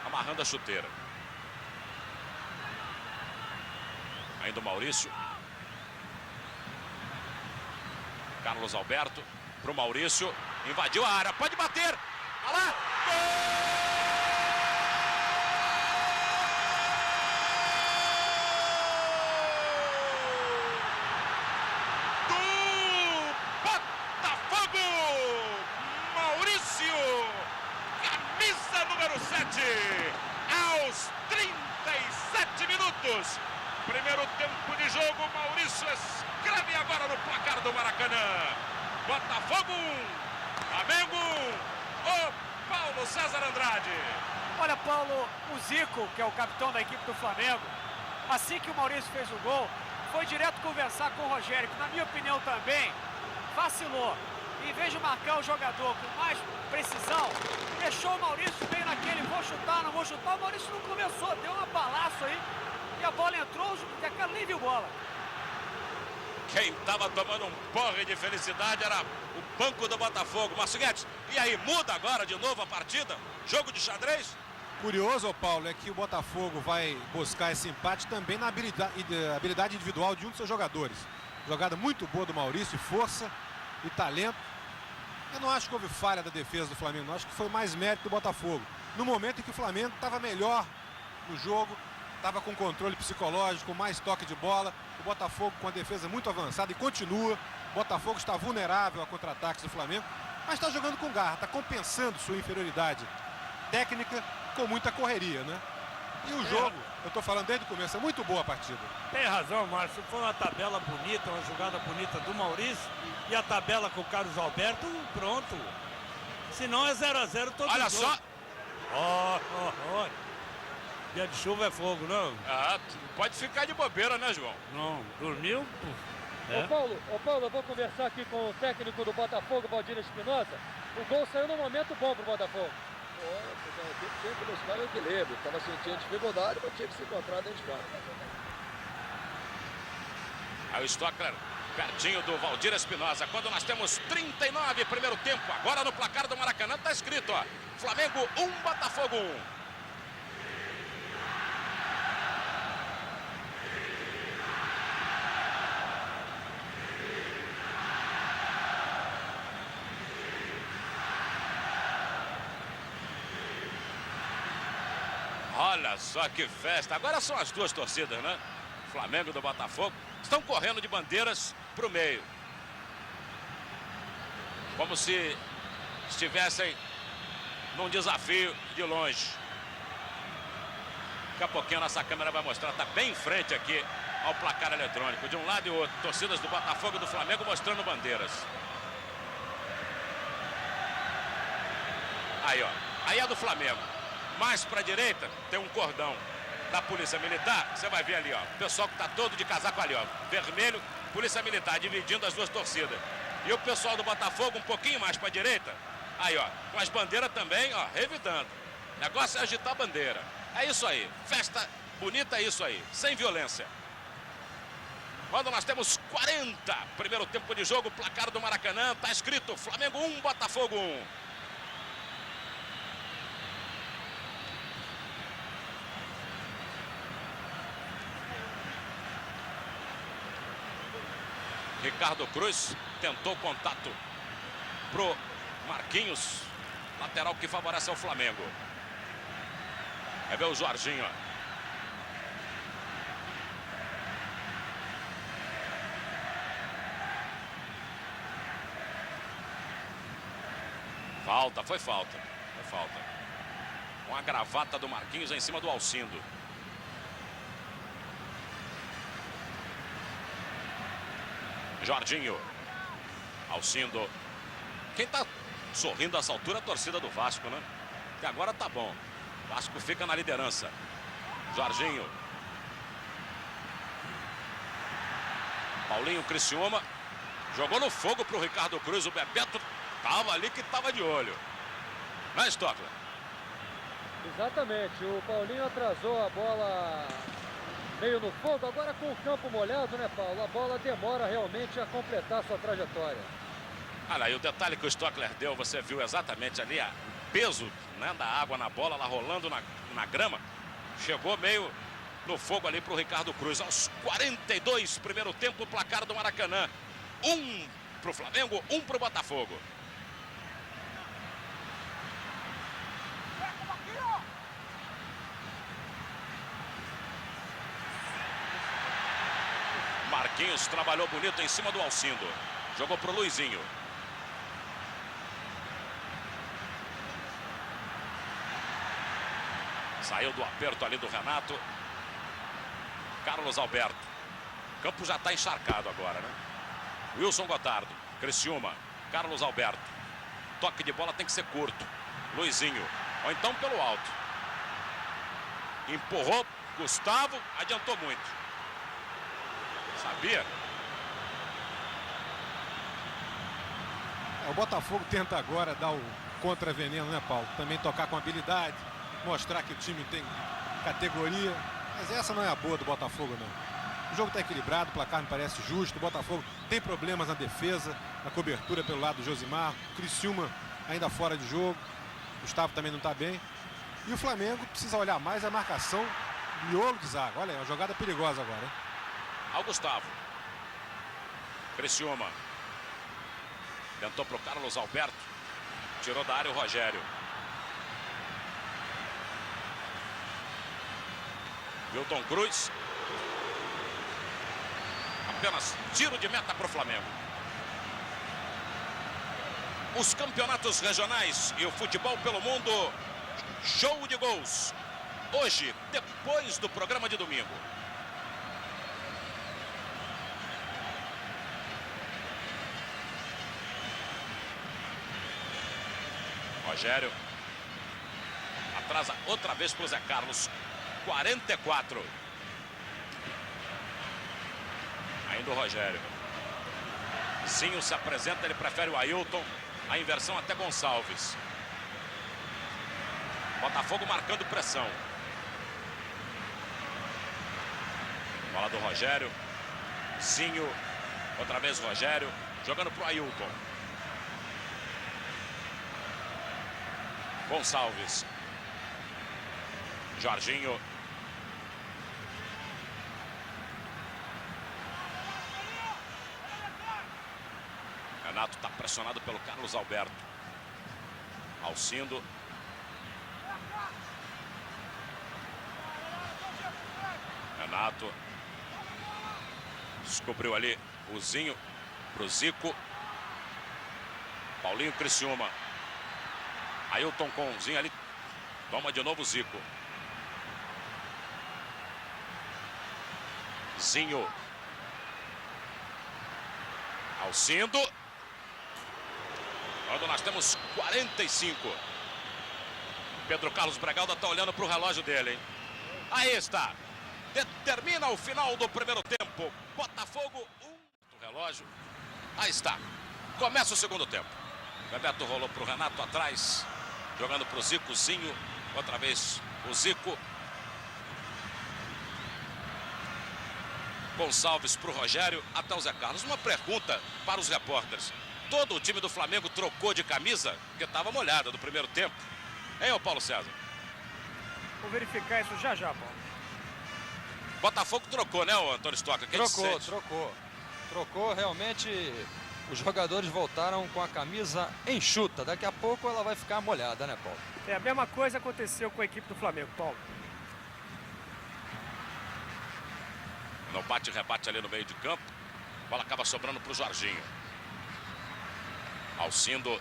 amarrando a chuteira. Ainda o Maurício. Carlos Alberto para o Maurício. Invadiu a área, pode bater. Olha lá. Gol! Botafogo! Maurício! Camisa número 7. Aos 37 minutos. Primeiro tempo de jogo, Maurício escreve agora no placar do Maracanã. Botafogo 1. Flamengo, o Paulo César Andrade.
Olha, Paulo, o Zico, que é o capitão da equipe do Flamengo, assim que o Maurício fez o gol, foi direto conversar com o Rogério, que na minha opinião também vacilou. Em vez de marcar o jogador com mais precisão, deixou o Maurício meio naquele, vou chutar, não vou chutar. O Maurício não começou, deu uma balaço aí e a bola entrou, o cara nem viu bola.
Quem estava tomando um porre de felicidade era o banco do Botafogo. Márcio Guedes, e aí, muda agora de novo a partida? Jogo de xadrez?
Curioso, Paulo, é que o Botafogo vai buscar esse empate também na habilidade individual de um dos seus jogadores. Jogada muito boa do Maurício, força e talento. Eu não acho que houve falha da defesa do Flamengo, não. Acho que foi mais mérito do Botafogo. No momento em que o Flamengo estava melhor no jogo, estava com controle psicológico, mais toque de bola. O Botafogo com a defesa muito avançada e continua. O Botafogo está vulnerável a contra-ataques do Flamengo, mas está jogando com garra, está compensando sua inferioridade técnica com muita correria, né? E o jogo, eu estou falando desde o começo, é muito boa a partida.
Tem razão, Márcio. Foi uma tabela bonita, uma jogada bonita do Maurício. E a tabela com o Carlos Alberto, pronto. Se não é 0 a 0 todo
Olha
jogo.
só.
Ó. Dia de chuva é fogo, não?
Ah, pode ficar de bobeira, né, João?
Não, dormiu?
Ô Paulo, eu vou conversar aqui com o técnico do Botafogo, Valdir Espinosa. O gol saiu num momento bom pro Botafogo.
A equipe tinha que buscar o equilíbrio, estava sentindo dificuldade, mas tinha que se encontrar dentro de casa.
Aí o Stockler pertinho do Valdir Espinosa. Quando nós temos 39 primeiro tempo, agora no placar do Maracanã está escrito, ó, Flamengo 1, Botafogo 1. Olha só que festa. Agora são as duas torcidas, né? Flamengo e do Botafogo estão correndo de bandeiras para o meio. Como se estivessem num desafio de longe. Daqui a pouquinho a nossa câmera vai mostrar, está bem em frente aqui ao placar eletrônico. De um lado e outro, torcidas do Botafogo e do Flamengo mostrando bandeiras. Aí, ó. Aí é do Flamengo. Mais para a direita tem um cordão da Polícia Militar. Você vai ver ali, ó. O pessoal que está todo de casaco ali, ó. Vermelho, Polícia Militar dividindo as duas torcidas. E o pessoal do Botafogo um pouquinho mais para a direita. Aí, ó. Com as bandeiras também, ó. Revidando. O negócio é agitar a bandeira. É isso aí. Festa bonita é isso aí. Sem violência. Quando nós temos 40. Primeiro tempo de jogo. Placar do Maracanã. Tá escrito Flamengo 1, Botafogo 1. Ricardo Cruz tentou contato pro Marquinhos, lateral que favorece ao Flamengo. É ver o Jorginho. Falta, foi falta. Foi falta. Com a gravata do Marquinhos em cima do Alcindo. Jorginho. Alcindo. Quem tá sorrindo a essa altura é a torcida do Vasco, né? Que agora tá bom. Vasco fica na liderança. Jorginho. Paulinho Criciúma. Jogou no fogo pro Ricardo Cruz. O Bebeto tava ali que tava de olho. Não é, Stockler?
Exatamente. O Paulinho atrasou a bola meio no fogo. Agora com o campo molhado, né, Paulo? A bola demora realmente a completar sua trajetória.
Olha aí, o detalhe que o Stockler deu, você viu exatamente ali o peso, né, da água na bola, lá rolando na grama. Chegou meio no fogo ali para o Ricardo Cruz. Aos 42, primeiro tempo, placar do Maracanã. 1 para o Flamengo, 1 para o Botafogo. Marquinhos trabalhou bonito em cima do Alcindo. Jogou pro Luizinho. Saiu do aperto ali do Renato. Carlos Alberto. O campo já está encharcado agora, né? Wilson Gotardo. Criciúma. Carlos Alberto. Toque de bola tem que ser curto. Luizinho. Ou então pelo alto. Empurrou. Gustavo. Adiantou muito. Sabia?
O Botafogo tenta agora dar o contra-veneno, né, Paulo? Também tocar com habilidade, mostrar que o time tem categoria. Mas essa não é a boa do Botafogo, não. O jogo está equilibrado, o placar me parece justo. O Botafogo tem problemas na defesa, na cobertura pelo lado do Josimar. O Criciúma ainda fora de jogo. O Gustavo também não está bem. E o Flamengo precisa olhar mais a marcação, miolo de zaga. Olha aí, uma jogada perigosa agora, hein?
Ao Gustavo. Criciúma. Tentou pro Carlos Alberto. Tirou da área o Rogério. Wilton Cruz. Apenas tiro de meta pro Flamengo. Os campeonatos regionais e o futebol pelo mundo. Show de gols. Hoje, depois do programa de domingo. Rogério. Atrasa outra vez para o Zé Carlos. 44. Ainda o Rogério. Zinho se apresenta, ele prefere o Ailton. A inversão até Gonçalves. Botafogo marcando pressão. Bola do Rogério. Zinho. Outra vez Rogério. Jogando para o Ailton. Gonçalves. Jorginho. Renato está pressionado pelo Carlos Alberto. Alcindo. Renato. Descobriu ali o Zinho pro Zico. Paulinho, Criciúma. Ailton com o Zinho ali. Toma de novo o Zico. Zinho. Alcindo. Quando nós temos 45. Pedro Carlos Bregalda está olhando para o relógio dele, hein? Aí está. Determina o final do primeiro tempo. Botafogo, 1. O relógio. Aí está. Começa o segundo tempo. Bebeto rolou para o Renato atrás. Jogando para o Zico. Zinho. Outra vez o Zico. Gonçalves para o Rogério. Até o Zé Carlos. Uma pergunta para os repórteres. Todo o time do Flamengo trocou de camisa, porque estava molhada do primeiro tempo. Hein, ô Paulo César?
Vou verificar isso já, Paulo.
Botafogo trocou, né, ô Antônio Stocca?
Trocou. Realmente, os jogadores voltaram com a camisa enxuta. Daqui a pouco ela vai ficar molhada, né, Paulo?
É, a mesma coisa aconteceu com a equipe do Flamengo, Paulo.
Não bate e rebate ali no meio de campo. A bola acaba sobrando para o Jorginho. Alcindo.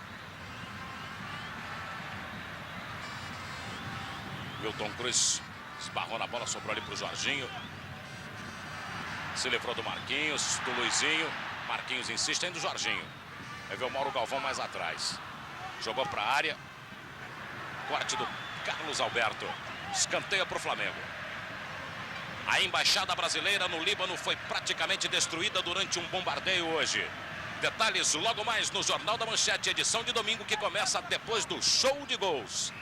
Milton Cruz esbarrou na bola, sobrou ali para o Jorginho. Se livrou do Marquinhos, do Luizinho. Marquinhos insiste ainda do Jorginho. Aí vê o Mauro Galvão mais atrás. Jogou para a área. Corte do Carlos Alberto. Escanteio para o Flamengo. A embaixada brasileira no Líbano foi praticamente destruída durante um bombardeio hoje. Detalhes logo mais no Jornal da Manchete, edição de domingo, que começa depois do show de gols.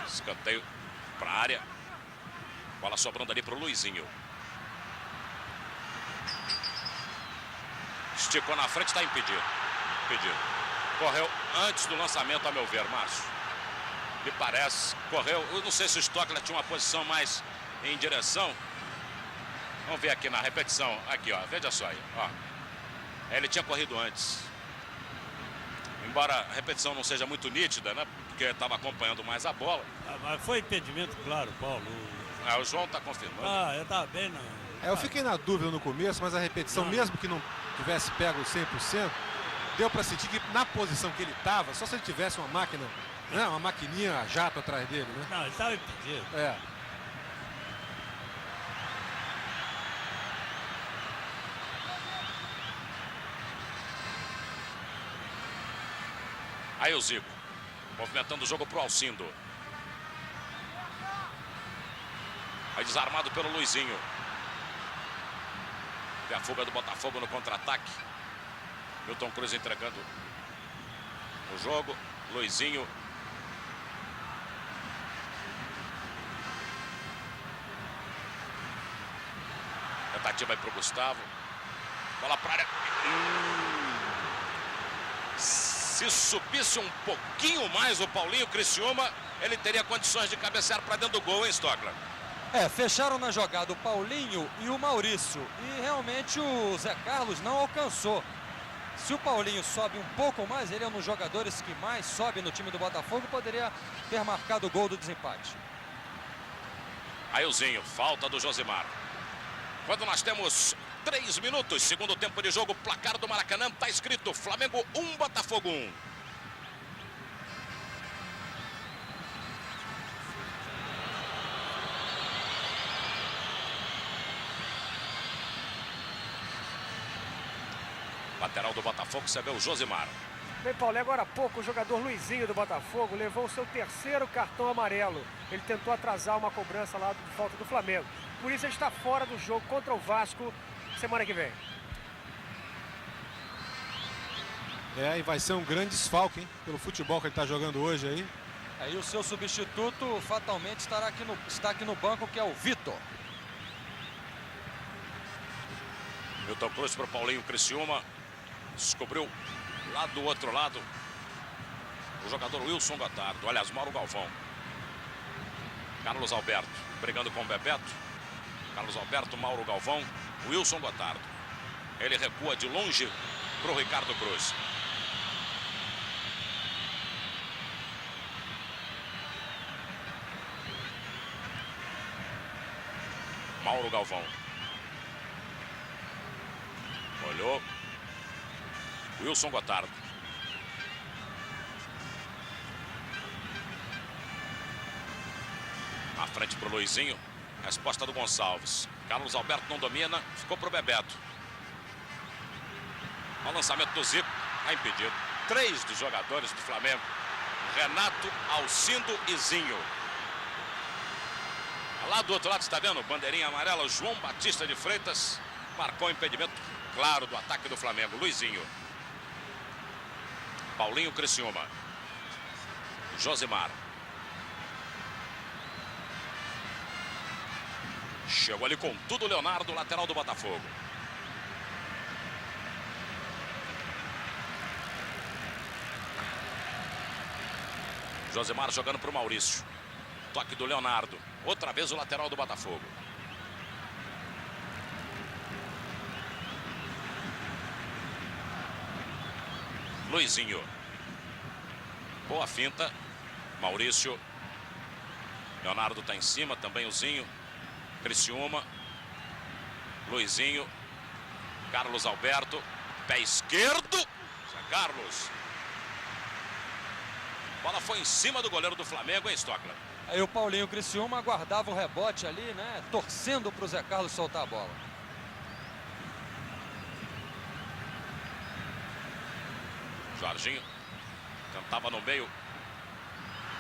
Escanteio para a área. Bola sobrando ali para o Luizinho. Esticou na frente, está impedido. Correu antes do lançamento, a meu ver, Márcio. Me parece. Correu. Eu não sei se o Stockler tinha uma posição mais em direção. Vamos ver aqui na repetição. Aqui, ó. Veja só aí. Ó. Ele tinha corrido antes. Embora a repetição não seja muito nítida, né? Porque estava acompanhando mais a bola.
Mas foi impedimento, claro, Paulo.
O João está confirmando.
Eu estava bem, não.
Eu fiquei na dúvida no começo, mas a repetição, mesmo que não tivesse pego 100%, deu para sentir que na posição que ele estava, só se ele tivesse uma máquina, né? Uma maquininha a jato atrás dele, né?
Não, ele estava impedido.
É.
Aí o Zico, movimentando o jogo para o Alcindo. Aí desarmado pelo Luizinho. Vê a fuga do Botafogo no contra-ataque. Milton Cruz entregando o jogo. Luizinho. Tentativa aí para o Gustavo. Bola para a área. Se subisse um pouquinho mais o Paulinho Criciúma, ele teria condições de cabecear para dentro do gol, hein, Stockler?
Fecharam na jogada o Paulinho e o Maurício. E realmente o Zé Carlos não alcançou. Se o Paulinho sobe um pouco mais, ele é um dos jogadores que mais sobe no time do Botafogo, poderia ter marcado o gol do desempate.
Ailzinho, falta do Josimar. Quando nós temos 3 minutos, segundo tempo de jogo, placar do Maracanã, está escrito Flamengo 1, Botafogo 1. Lateral do Botafogo, você vê o Josimar.
Bem, Paulo, agora há pouco o jogador Luizinho do Botafogo levou o seu terceiro cartão amarelo. Ele tentou atrasar uma cobrança lá de falta do Flamengo. Por isso ele está fora do jogo contra o Vasco semana que vem.
E vai ser um grande desfalque, hein? Pelo futebol que ele está jogando hoje aí.
Aí o seu substituto fatalmente está aqui no banco, que é o Vitor.
Milton Cruz para o Paulinho Criciúma. Descobriu lá do outro lado o jogador Wilson Gotardo. Aliás, Mauro Galvão. Carlos Alberto brigando com o Bebeto. Carlos Alberto, Mauro Galvão, Wilson Gotardo. Ele recua de longe para o Ricardo Cruz. Mauro Galvão. Olhou. Wilson Gotardo. Na frente pro Luizinho. Resposta do Gonçalves. Carlos Alberto não domina. Ficou pro Bebeto. O lançamento do Zico. Está impedido. 3 dos jogadores do Flamengo. Renato, Alcindo e Zinho. Lá do outro lado, está vendo? Bandeirinha amarela. João Batista de Freitas marcou o impedimento claro do ataque do Flamengo. Luizinho. Paulinho, Criciúma. Josimar. Chegou ali com tudo o Leonardo, lateral do Botafogo. Josimar jogando para o Maurício. Toque do Leonardo. Outra vez o lateral do Botafogo. Luizinho. Boa finta. Maurício. Leonardo está em cima, também o Zinho. Criciúma. Luizinho. Carlos Alberto. Pé esquerdo. Zé Carlos. Bola foi em cima do goleiro do Flamengo, hein, Stockler?
Aí o Paulinho Criciúma aguardava o rebote ali, né? Torcendo para o Zé Carlos soltar a bola.
Jorginho tentava no meio.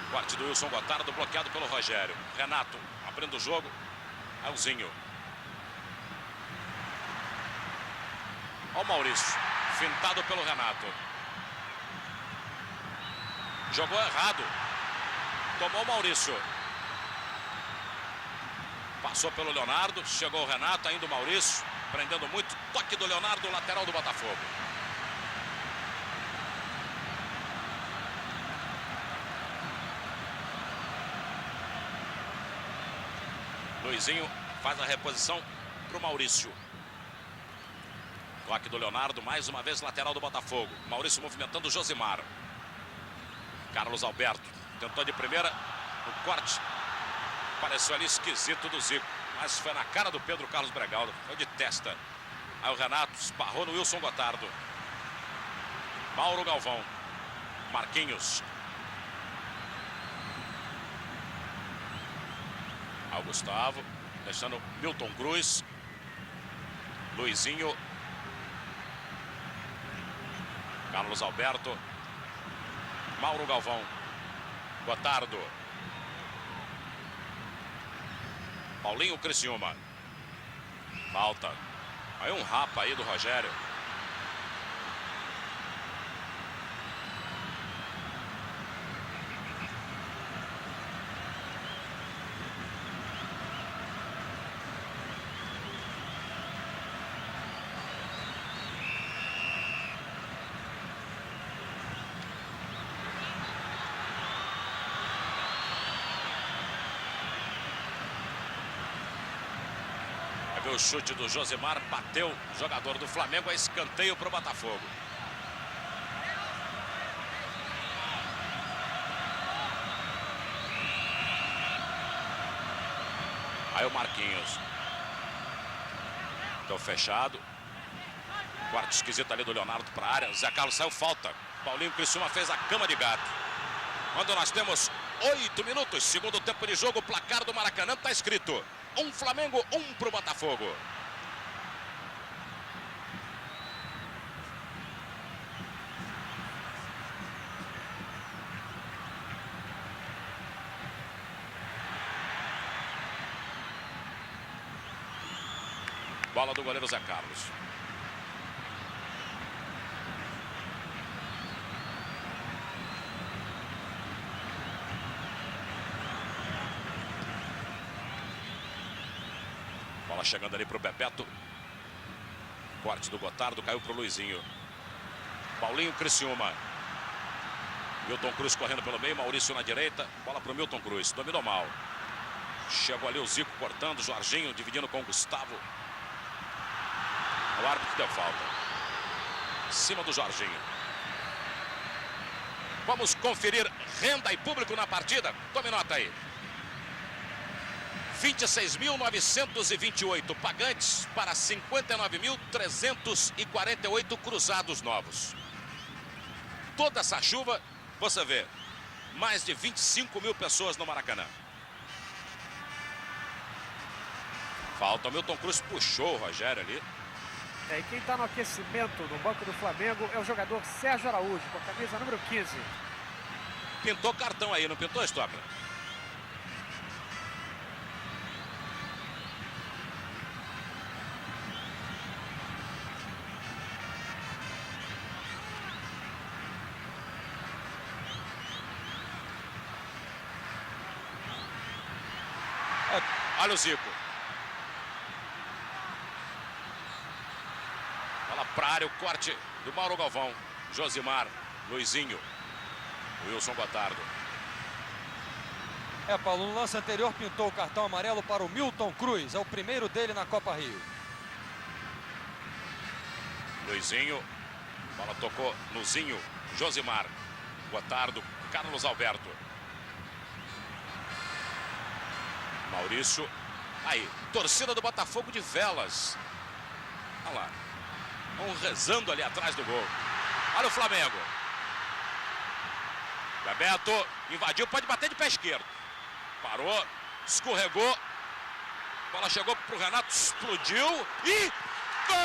Corte do Wilson Gotardo, bloqueado pelo Rogério. Renato abrindo o jogo. Elzinho. Olha o Maurício. Fintado pelo Renato. Jogou errado. Tomou o Maurício. Passou pelo Leonardo. Chegou o Renato, ainda o Maurício. Prendendo muito. Toque do Leonardo, lateral do Botafogo. Luizinho faz a reposição para o Maurício. Toque do Leonardo, mais uma vez lateral do Botafogo. Maurício movimentando o Josimar. Carlos Alberto tentou de primeira. O corte pareceu ali esquisito do Zico, mas foi na cara do Pedro Carlos Bregaldo. Foi de testa. Aí o Renato esparrou no Wilson Gotardo. Mauro Galvão. Marquinhos. Ao Gustavo, deixando Milton Cruz. Luizinho. Carlos Alberto. Mauro Galvão. Gotardo. Paulinho, Criciúma. Falta. Aí um rapa aí do Rogério. O chute do Josimar bateu o jogador do Flamengo, a escanteio para o Botafogo. Aí o Marquinhos. Deu fechado. Quarto esquisito ali do Leonardo para a área. Zé Carlos saiu, falta. Paulinho Criciúma fez a cama de gato. Quando nós temos 8 minutos, segundo tempo de jogo, o placar do Maracanã está escrito: 1 Flamengo, 1 para o Botafogo. Bola do goleiro Zé Carlos. Bola chegando ali para o Bebeto. Corte do Gotardo, caiu para o Luizinho. Paulinho, Criciúma. Milton Cruz correndo pelo meio, Maurício na direita. Bola para o Milton Cruz, dominou mal. Chegou ali o Zico cortando, Jorginho dividindo com o Gustavo. O árbitro deu falta. Em cima do Jorginho. Vamos conferir renda e público na partida. Tome nota aí. 26.928 pagantes para 59.348 cruzados novos. Toda essa chuva, você vê, mais de 25 mil pessoas no Maracanã. Falta, o Milton Cruz puxou o Rogério ali.
E quem está no aquecimento no banco do Flamengo é o jogador Sérgio Araújo, com a camisa número 15.
Pintou cartão aí, não pintou, Stopper? Olha o Zico. Bola pra área, o corte do Mauro Galvão. Josimar, Luizinho, Wilson Gotardo.
Paulo, no lance anterior pintou o cartão amarelo para o Milton Cruz. É o primeiro dele na Copa Rio.
Luizinho, bola tocou no Zinho, Josimar, Gotardo, Carlos Alberto. Maurício, aí, torcida do Botafogo de velas. Olha lá, vão rezando ali atrás do gol. Olha o Flamengo. Bebeto invadiu, pode bater de pé esquerdo. Parou, escorregou. Bola chegou pro Renato, explodiu e... Gol!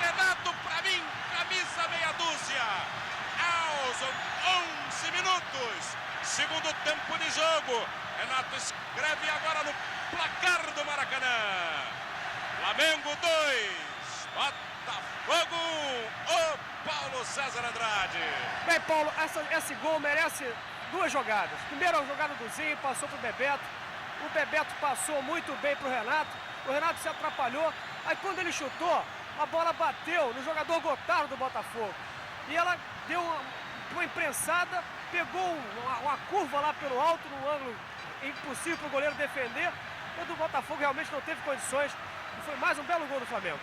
Renato, para mim, camisa meia dúzia. Aos 11 minutos, segundo tempo de jogo. Renato escreve agora no placar do Maracanã. Flamengo 2, Botafogo 1. O Paulo César Andrade.
Bem, Paulo, esse gol merece duas jogadas. Primeiro a jogada do Zinho, passou pro Bebeto. O Bebeto passou muito bem pro Renato. O Renato se atrapalhou. Aí quando ele chutou, a bola bateu no jogador Gotardo do Botafogo. E ela deu uma imprensada, pegou uma curva lá pelo alto, num ângulo impossível para o goleiro defender. O do Botafogo realmente não teve condições. E foi mais um belo gol do Flamengo.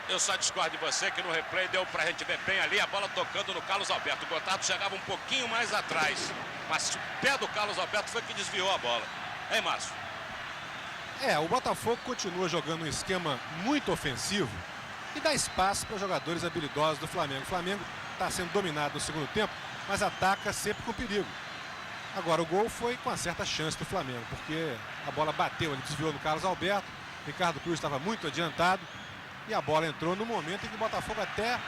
Eu só discordo de você que no replay deu pra gente ver bem ali a bola tocando no Carlos Alberto. O Gotardo chegava um pouquinho mais atrás. Mas o pé do Carlos Alberto foi que desviou a bola. Hein, Márcio?
O Botafogo continua jogando um esquema muito ofensivo e dá espaço para jogadores habilidosos do Flamengo. O Flamengo está sendo dominado no segundo tempo, mas ataca sempre com perigo. Agora o gol foi com uma certa chance do Flamengo, porque a bola bateu, ele desviou no Carlos Alberto, Ricardo Cruz estava muito adiantado e a bola entrou no momento em que o Botafogo até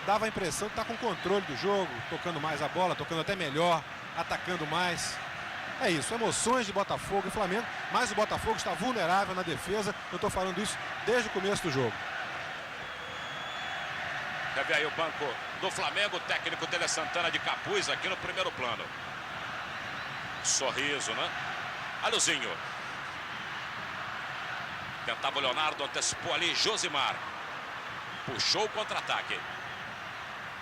dava a impressão de estar com controle do jogo, tocando mais a bola, tocando até melhor, atacando mais. É isso, emoções de Botafogo e Flamengo, mas o Botafogo está vulnerável na defesa. Eu estou falando isso desde o começo do jogo.
Quer ver aí o banco do Flamengo, o técnico Tele Santana de capuz aqui no primeiro plano. Sorriso, né? Olha o Zinho. Tentava o Leonardo, antecipou ali Josimar. Puxou o contra-ataque.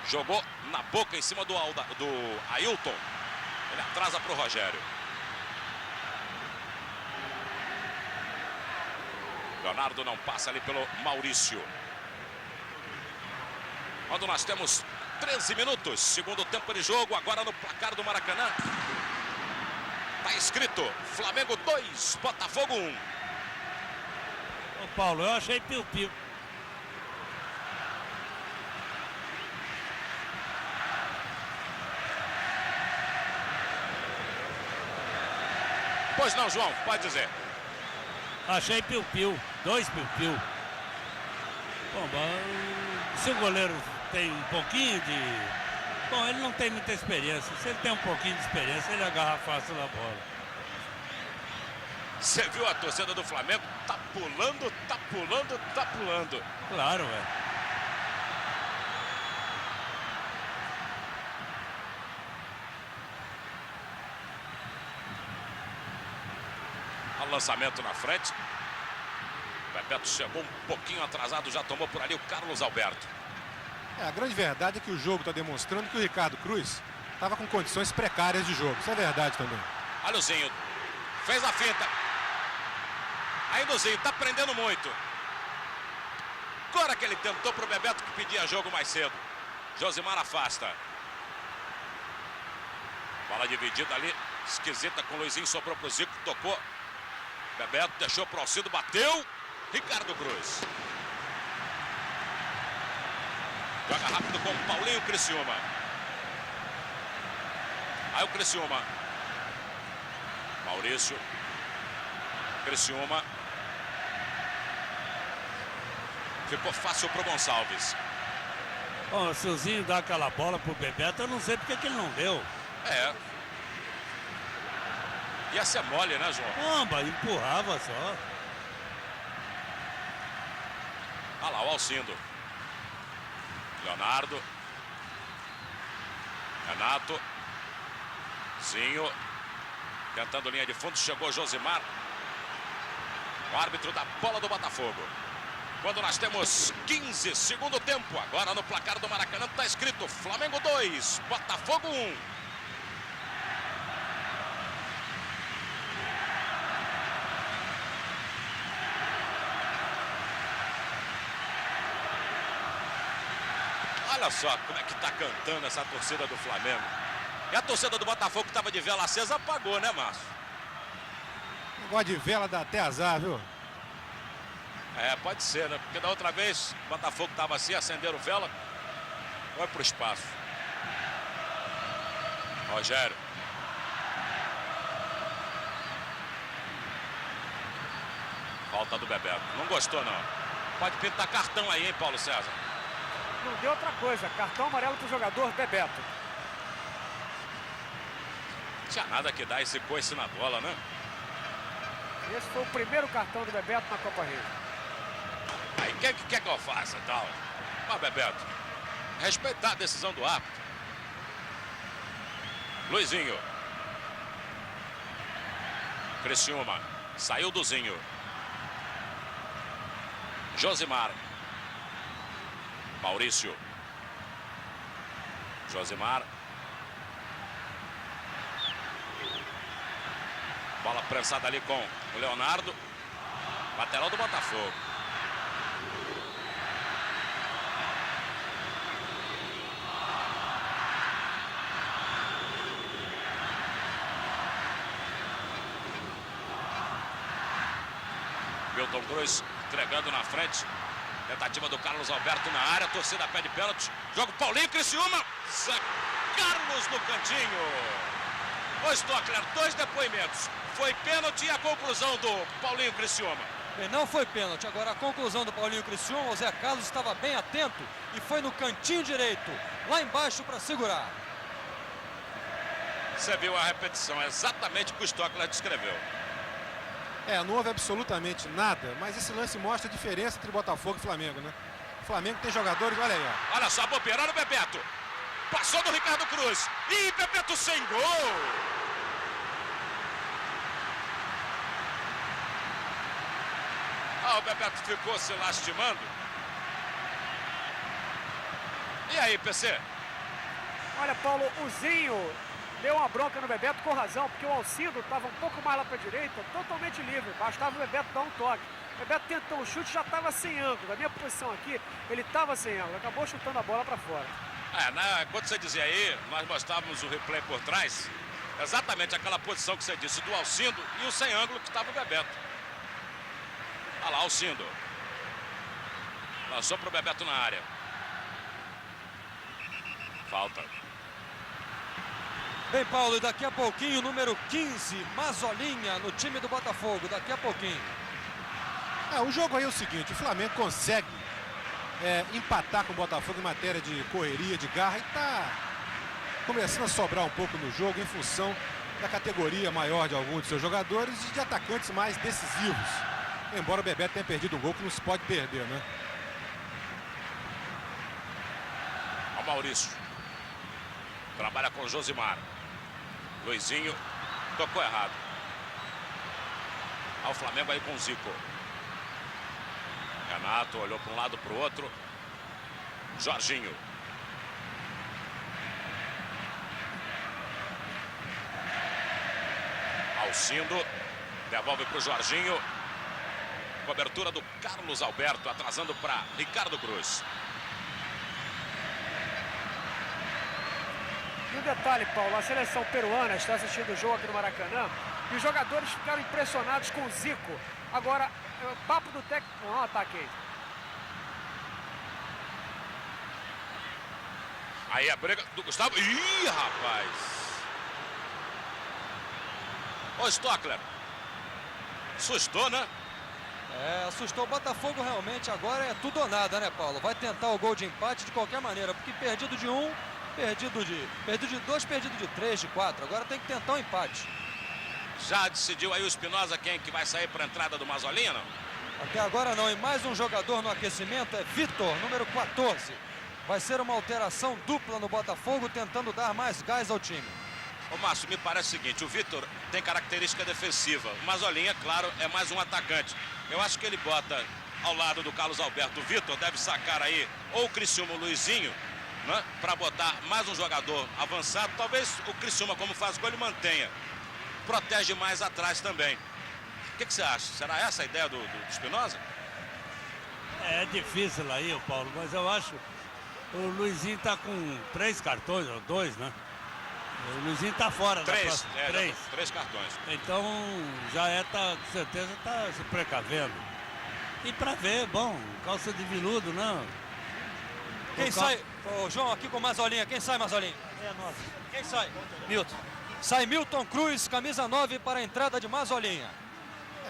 Jogou na boca em cima do Ailton. Ele atrasa para o Rogério. Leonardo não passa ali pelo Maurício. Quando nós temos 13 minutos, segundo tempo de jogo, agora no placar do Maracanã. Tá escrito, Flamengo 2, Botafogo 1.
Ô Paulo, eu achei piu-piu.
Pois não, João, pode dizer.
Achei piu-piu, 2 piu-piu. Bom, se o goleiro tem um pouquinho de... Bom, ele não tem muita experiência. Se ele tem um pouquinho de experiência, ele agarra fácil na bola.
Você viu a torcida do Flamengo? Tá pulando, tá pulando, tá pulando.
Claro, velho.
Lançamento na frente. Bebeto chegou um pouquinho atrasado, já tomou por ali o Carlos Alberto.
A grande verdade é que o jogo está demonstrando que o Ricardo Cruz estava com condições precárias de jogo. Isso é verdade também.
Olha o Zinho. Fez a finta. Ainda o Zinho tá prendendo muito. Agora que ele tentou pro Bebeto que pedia jogo mais cedo. Josimar afasta. Bola dividida ali. Esquisita com o Luizinho. Sobrou pro Zico. Tocou. Bebeto deixou pro Alcido. Bateu. Ricardo Cruz. Joga rápido com o Paulinho Criciúma. Aí o Criciúma. Maurício. Criciúma. Ficou fácil pro Gonçalves.
Bom, se o Zinho dá aquela bola pro Bebeto, eu não sei porque que ele não deu.
É. Ia ser mole, né, João?
Bomba, empurrava só.
Olha lá o Alcindo. Leonardo. Renato. Zinho. Tentando linha de fundo. Chegou Josimar. O árbitro da bola do Botafogo. Quando nós temos 15, segundo tempo. Agora no placar do Maracanã está escrito Flamengo 2, Botafogo 1. Olha só como é que tá cantando essa torcida do Flamengo. E a torcida do Botafogo que estava de vela acesa apagou, né, Márcio?
Negócio de vela dá até azar, viu?
É, pode ser, né? Porque da outra vez o Botafogo estava assim, acenderam vela, vai pro espaço. Rogério. Falta do Bebeto. Não gostou, não. Pode pintar cartão aí, hein, Paulo César?
Não deu outra coisa. Cartão amarelo pro jogador Bebeto.
Não tinha nada que dar esse coice na bola, né?
Esse foi o primeiro cartão do Bebeto na Copa Rio.
Aí o que quer que eu faça, tal? Ó, Bebeto, respeitar a decisão do árbitro. Luizinho. Criciúma. Saiu do Zinho. Josimar. Maurício. Josimar. Bola prensada ali com o Leonardo. Lateral do Botafogo. Milton Cruz entregando na frente. Tentativa do Carlos Alberto na área. A torcida pede pênalti. Jogo Paulinho Criciúma. Zé Carlos no cantinho. Ô Stockler, 2 depoimentos. Foi pênalti e a conclusão do Paulinho Criciúma.
E não foi pênalti. Agora a conclusão do Paulinho Criciúma. O Zé Carlos estava bem atento e foi no cantinho direito. Lá embaixo para segurar.
Você viu a repetição. Exatamente o que o Stockler descreveu.
É, não houve absolutamente nada, mas esse lance mostra a diferença entre Botafogo e Flamengo, né? O Flamengo tem jogadores, olha aí, ó.
Olha só, a bobeira, olha o Bebeto. Passou do Ricardo Cruz. Ih, Bebeto sem gol. Ah, o Bebeto ficou se lastimando. E aí, PC?
Olha, Paulo, o Zinho deu uma bronca no Bebeto com razão, porque o Alcido estava um pouco mais lá para a direita, totalmente livre. Bastava o Bebeto dar um toque. O Bebeto tentou o chute, já estava sem ângulo. Na minha posição aqui, ele estava sem ângulo. Acabou chutando a bola para fora.
Quando você dizia aí, nós mostrávamos o replay por trás. Exatamente aquela posição que você disse do Alcindo e o sem ângulo que estava o Bebeto. Olha lá, Alcindo. Lançou para o Bebeto na área. Falta.
Bem, Paulo, e daqui a pouquinho, número 15, Mazolinha no time do Botafogo. Daqui a pouquinho.
O jogo aí é o seguinte, o Flamengo consegue empatar com o Botafogo em matéria de correria, de garra, e tá começando a sobrar um pouco no jogo em função da categoria maior de alguns de seus jogadores e de atacantes mais decisivos. Embora o Bebeto tenha perdido um gol que não se pode perder, né?
Olha o Maurício. Trabalha com o Josimar. Luizinho tocou errado. Olha o Flamengo aí com o Zico. Renato olhou para um lado, para o outro. Jorginho. Alcindo devolve para o Jorginho. Cobertura do Carlos Alberto, atrasando para Ricardo Cruz.
E um detalhe, Paulo, a seleção peruana está assistindo o jogo aqui no Maracanã e os jogadores ficaram impressionados com o Zico. Agora, o papo do técnico... Ó, ataque aí.
Aí a briga do Gustavo. Ih, rapaz! Ô, Stockler. Assustou, né?
Assustou o Botafogo realmente. Agora é tudo ou nada, né, Paulo? Vai tentar o gol de empate de qualquer maneira, porque perdido de 1, perdido de 2, perdido de 3, de 4. Agora tem que tentar um empate.
Já decidiu aí o Espinosa quem que vai sair para a entrada do Mazolinha, não?
Até agora não. E mais um jogador no aquecimento é Vitor, número 14. Vai ser uma alteração dupla no Botafogo, tentando dar mais gás ao time.
Ô, Márcio, me parece o seguinte, o Vitor tem característica defensiva. O Mazolinha, claro, é mais um atacante. Eu acho que ele bota ao lado do Carlos Alberto. O Vitor deve sacar aí ou o Criciúma ou o Luizinho, né, para botar mais um jogador avançado. Talvez o Criciúma, como faz gol, ele mantenha. Protege mais atrás também. O que você acha? Será essa a ideia do Espinosa?
É difícil aí, Paulo, mas eu acho o Luizinho tá com 3 cartões, ou 2, né? O Luizinho tá fora da próxima.
3 cartões.
Então já com certeza tá se precavendo. E pra ver, bom, calça de veludo, não.
Quem sai? Ô, João, aqui com o Mazolinha. Quem sai, Mazolinha?
É nossa.
Quem sai? Milton. Sai Milton Cruz, camisa 9 para a entrada de Mazolinha.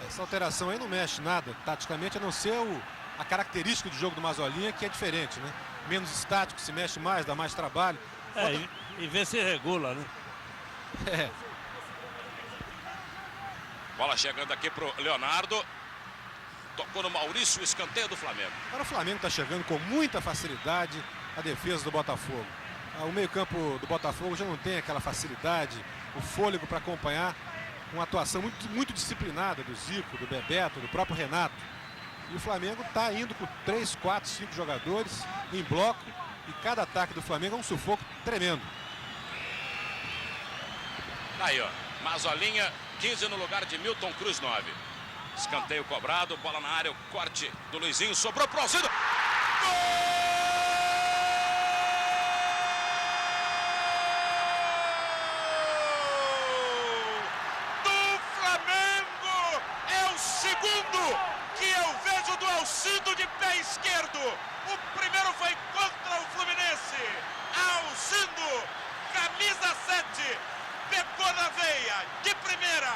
Essa alteração aí não mexe nada, taticamente, a não ser a característica do jogo do Mazolinha, que é diferente, né? Menos estático, se mexe mais, dá mais trabalho.
E vê se regula, né?
Bola chegando aqui pro Leonardo. Tocou no Maurício, o escanteio do Flamengo.
Agora o Flamengo está chegando com muita facilidade a defesa do Botafogo. O meio-campo do Botafogo já não tem aquela facilidade, o fôlego para acompanhar uma atuação muito disciplinada do Zico, do Bebeto, do próprio Renato. E o Flamengo está indo com 3, 4, 5 jogadores em bloco e cada ataque do Flamengo é um sufoco tremendo.
Aí, ó, Mazolinha, 15 no lugar de Milton Cruz, 9. Escanteio cobrado, bola na área, o corte do Luizinho, sobrou pro Alcindo. Gol! Segundo que eu vejo do Alcindo de pé esquerdo. O primeiro foi contra o Fluminense. Alcindo, camisa 7, pegou na veia de primeira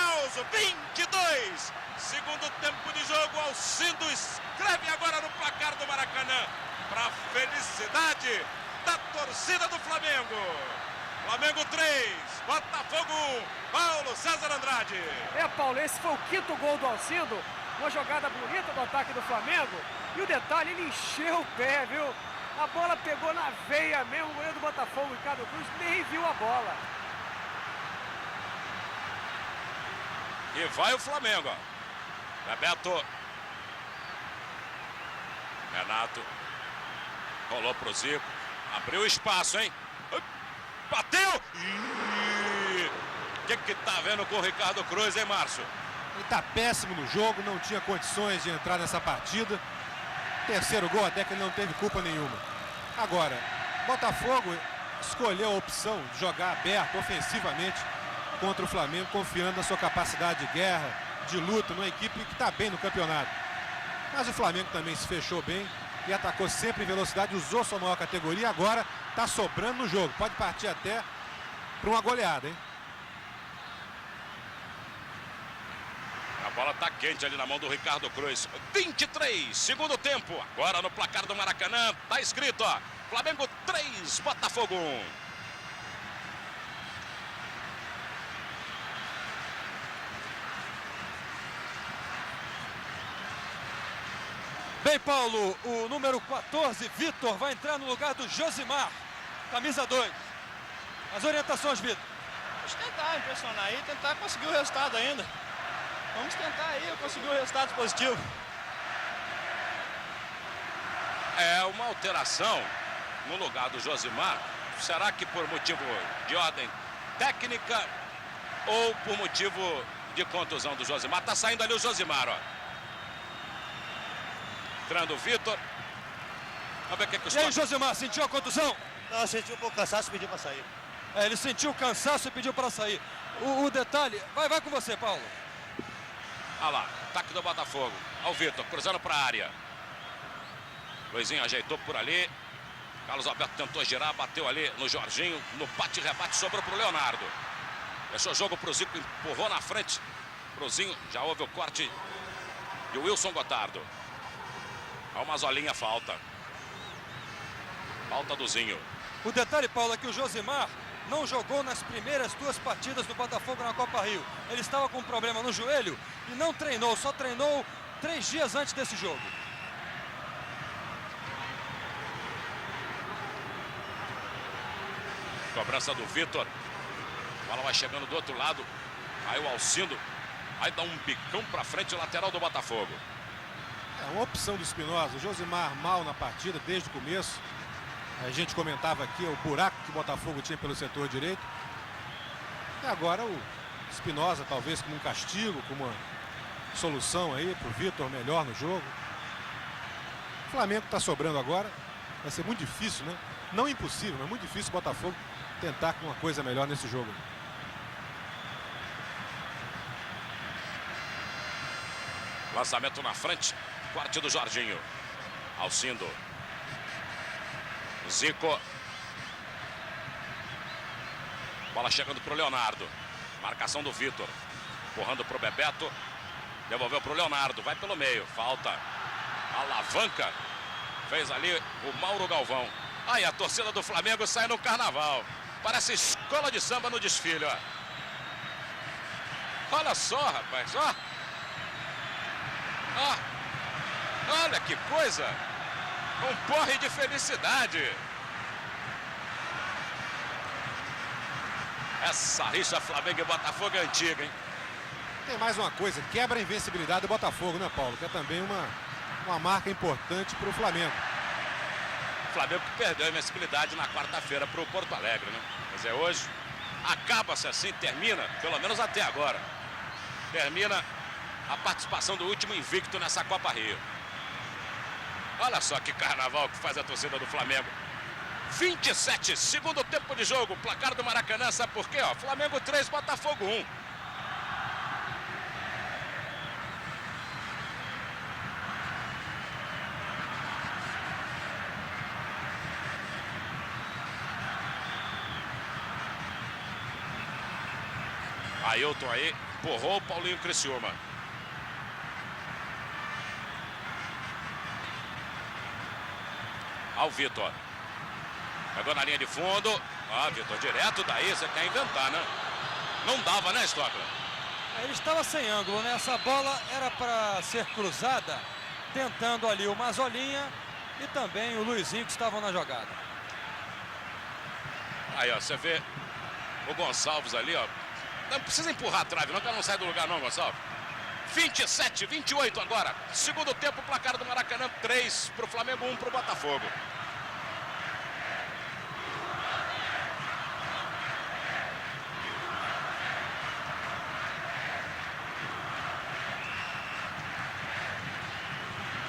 aos 22. Segundo tempo de jogo, Alcindo escreve agora no placar do Maracanã, para felicidade da torcida do Flamengo. Flamengo 3, Botafogo 1, Paulo César Andrade.
Paulo, esse foi o 5º gol do Alcindo, uma jogada bonita do ataque do Flamengo. E o detalhe, ele encheu o pé, viu? A bola pegou na veia mesmo, o goleiro do Botafogo, Ricardo Cruz, nem viu a bola.
E vai o Flamengo, ó. Bebeto. Renato. Rolou pro Zico. Abriu espaço, hein? Bateu! O que tá vendo com o Ricardo Cruz, hein, Márcio?
Ele tá péssimo no jogo, não tinha condições de entrar nessa partida. Terceiro gol, até que ele não teve culpa nenhuma. Agora, Botafogo escolheu a opção de jogar aberto, ofensivamente, contra o Flamengo, confiando na sua capacidade de guerra, de luta, numa equipe que está bem no campeonato. Mas o Flamengo também se fechou bem e atacou sempre em velocidade, usou sua maior categoria, agora está sobrando no jogo. Pode partir até para uma goleada, hein?
A bola está quente ali na mão do Ricardo Cruz. 23, segundo tempo. Agora no placar do Maracanã, tá escrito, ó. Flamengo 3, Botafogo 1.
Bem, Paulo, o número 14, Vitor, vai entrar no lugar do Josimar, camisa 2. As orientações, Vitor.
Vamos tentar impressionar aí, tentar conseguir o resultado ainda. Vamos tentar aí conseguir o resultado positivo.
É uma alteração no lugar do Josimar. Será que por motivo de ordem técnica ou por motivo de contusão do Josimar. Tá saindo ali o Josimar, ó. Entrando o Vitor. Vamos ver o que
E aí, Josimar, sentiu a contusão?
Não, senti um pouco cansaço e pedi pra sair.
É, ele sentiu cansaço e pediu para sair. O detalhe... Vai com você, Paulo.
Olha lá, ataque do Botafogo. Olha o Vitor, cruzando para a área. Luizinho ajeitou por ali. Carlos Alberto tentou girar, bateu ali no Jorginho. No bate-rebate, sobrou para o Leonardo. Deixou o jogo para o Zico, empurrou na frente. Pro Zinho, já houve o corte de Wilson Gotardo. Há uma zolinha, falta. Falta do Zinho.
O detalhe, Paulo, é que o Josimar não jogou nas primeiras 2 partidas do Botafogo na Copa Rio. Ele estava com um problema no joelho e não treinou, só treinou 3 dias antes desse jogo.
Cobrança do Vitor. A bola vai chegando do outro lado. Aí o Alcindo. Aí dá um bicão para frente, o lateral do Botafogo.
É uma opção do Espinosa. O Josimar mal na partida desde o começo. A gente comentava aqui o buraco que o Botafogo tinha pelo setor direito. E agora o Espinosa, talvez como um castigo, como uma solução aí para o Vitor melhor no jogo. O Flamengo está sobrando agora. Vai ser muito difícil, né? Não impossível, mas muito difícil o Botafogo tentar com uma coisa melhor nesse jogo.
Lançamento na frente. Corte do Jorginho. Alcindo. Zico. Bola chegando para o Leonardo. Marcação do Vitor. Empurrando para o Bebeto. Devolveu para o Leonardo. Vai pelo meio. Falta. Alavanca. Fez ali o Mauro Galvão. Aí a torcida do Flamengo sai no carnaval. Parece escola de samba no desfile, ó. Olha só, rapaz, ó. Ó. Olha que coisa. Um porre de felicidade. Essa rixa Flamengo e Botafogo é antiga, hein?
Tem mais uma coisa, quebra a invencibilidade do Botafogo, né, Paulo? Que é também uma marca importante para o Flamengo.
O Flamengo que perdeu a invencibilidade na quarta-feira para o Porto Alegre, né? Quer dizer, hoje acaba-se assim, termina, pelo menos até agora. Termina a participação do último invicto nessa Copa Rio. Olha só que carnaval que faz a torcida do Flamengo. 27, segundo tempo de jogo, placar do Maracanã, sabe por quê? Ó, Flamengo 3, Botafogo 1. Ailton aí, empurrou o Paulinho Criciúma. Ao Vitor. Pegou na linha de fundo. Ah, Vitor, direto daí, você quer inventar, né? Não dava, né, Stockler?
Ele estava sem ângulo, né? Essa bola era para ser cruzada, tentando ali o Mazolinha e também o Luizinho que estavam na jogada.
Aí, ó, você vê o Gonçalves ali, ó. Não precisa empurrar a trave, não, que ela não sai do lugar não, Gonçalves. 27, 28 agora. Segundo tempo, placar do Maracanã, 3 para o Flamengo, 1 para o Botafogo.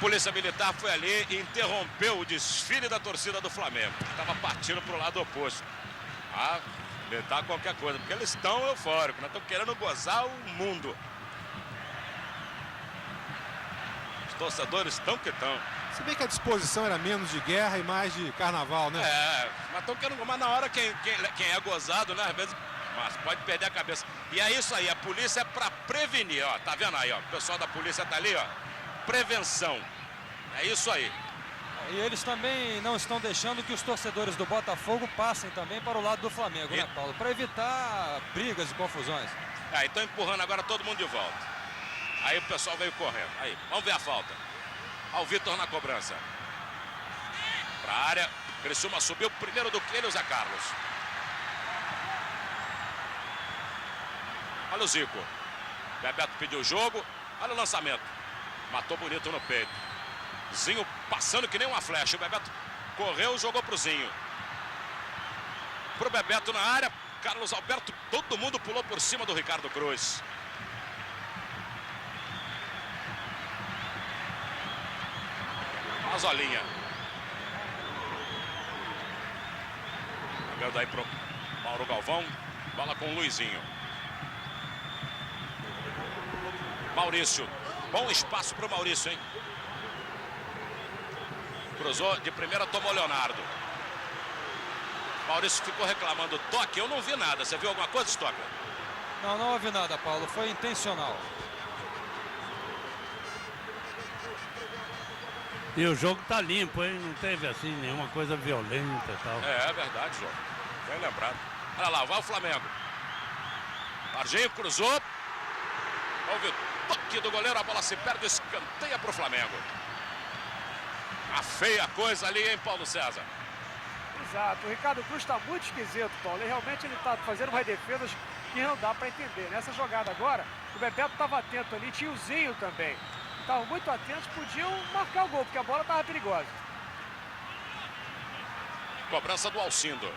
Polícia Militar foi ali e interrompeu o desfile da torcida do Flamengo. Estava partindo para o lado oposto. Ah, tentar qualquer coisa, porque eles estão eufóricos, né? Estão querendo gozar o mundo. Os torcedores estão que estão.
Se bem que a disposição era menos de guerra e mais de carnaval, né?
É, mas estão querendo gozar na hora quem é gozado, né? Às vezes, mas pode perder a cabeça. E é isso aí, a polícia é para prevenir, ó. Tá vendo aí, ó? O pessoal da polícia tá ali, ó. Prevenção. É isso aí.
E eles também não estão deixando que os torcedores do Botafogo passem também para o lado do Flamengo, né, Paulo? Para evitar brigas e confusões.
Aí estão empurrando agora todo mundo de volta. Aí o pessoal veio correndo. Aí, vamos ver a falta. Olha o Vitor na cobrança. Para a área. Criciúma subiu primeiro do que ele, o Zé Carlos. Olha o Zico. Bebeto pediu o jogo. Olha o lançamento. Matou bonito no peito. Zinho passando que nem uma flecha. O Bebeto correu, jogou pro Zinho. Pro Bebeto na área. Carlos Alberto, todo mundo pulou por cima do Ricardo Cruz. Mazolinha. Jogando aí pro Mauro Galvão. Bola com o Luizinho. Maurício. Bom espaço pro Maurício, hein? Cruzou de primeira, tomou Leonardo. Maurício ficou reclamando toque. Eu não vi nada. Você viu alguma coisa, Stocker?
Não, não houve nada, Paulo. Foi intencional.
E o jogo tá limpo, hein? Não teve assim nenhuma coisa violenta e tal.
É verdade, João. Bem lembrado. Olha lá, vai o Flamengo. Varginho cruzou. Houve o toque do goleiro, a bola se perde, escanteia pro Flamengo. A feia coisa ali, hein, Paulo César?
Exato, o Ricardo Cruz está muito esquisito, Paulo. E realmente ele está fazendo umas defesas que não dá para entender. Nessa jogada agora, o Bebeto estava atento ali, tinha o Zinho também. Estavam muito atentos, podiam marcar o gol, porque a bola estava perigosa.
Cobrança do Alcindo.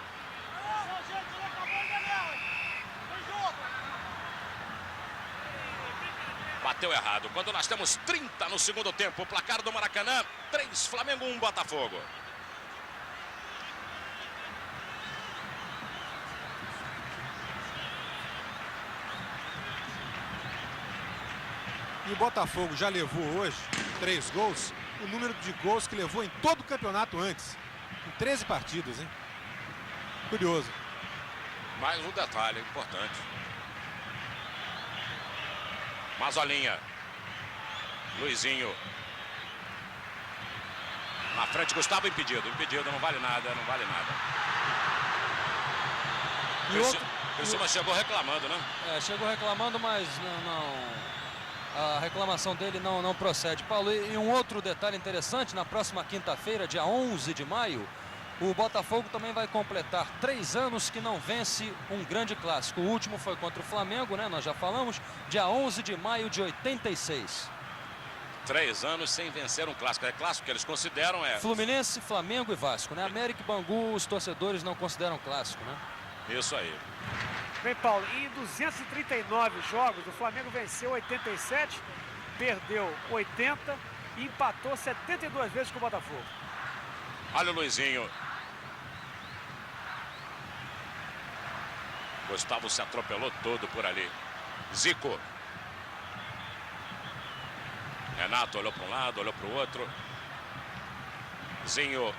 Bateu errado. Quando nós temos 30 no segundo tempo, o placar do Maracanã, 3 Flamengo, 1 Botafogo.
E o Botafogo já levou hoje 3 gols, o número de gols que levou em todo o campeonato antes. Em 13 partidas, hein? Curioso.
Mais um detalhe importante. Mazolinha. Luizinho. Na frente, Gustavo, impedido. Impedido, não vale nada, não vale nada. Criciúma chegou reclamando, né?
É, chegou reclamando, mas a reclamação dele não procede. Paulo, e um outro detalhe interessante, na próxima quinta-feira, dia 11 de maio, o Botafogo também vai completar 3 anos que não vence um grande clássico. O último foi contra o Flamengo, né? Nós já falamos, dia 11 de maio de 86.
3 anos sem vencer um clássico. É clássico que eles consideram,
Fluminense, Flamengo e Vasco, né? América e Bangu, os torcedores não consideram clássico, né?
Isso aí.
Bem, Paulo, em 239 jogos, o Flamengo venceu 87, perdeu 80 e empatou 72 vezes com o Botafogo.
Olha o Luizinho. Gustavo se atropelou todo por ali. Zico. Renato olhou para um lado, olhou para o outro. Zinho.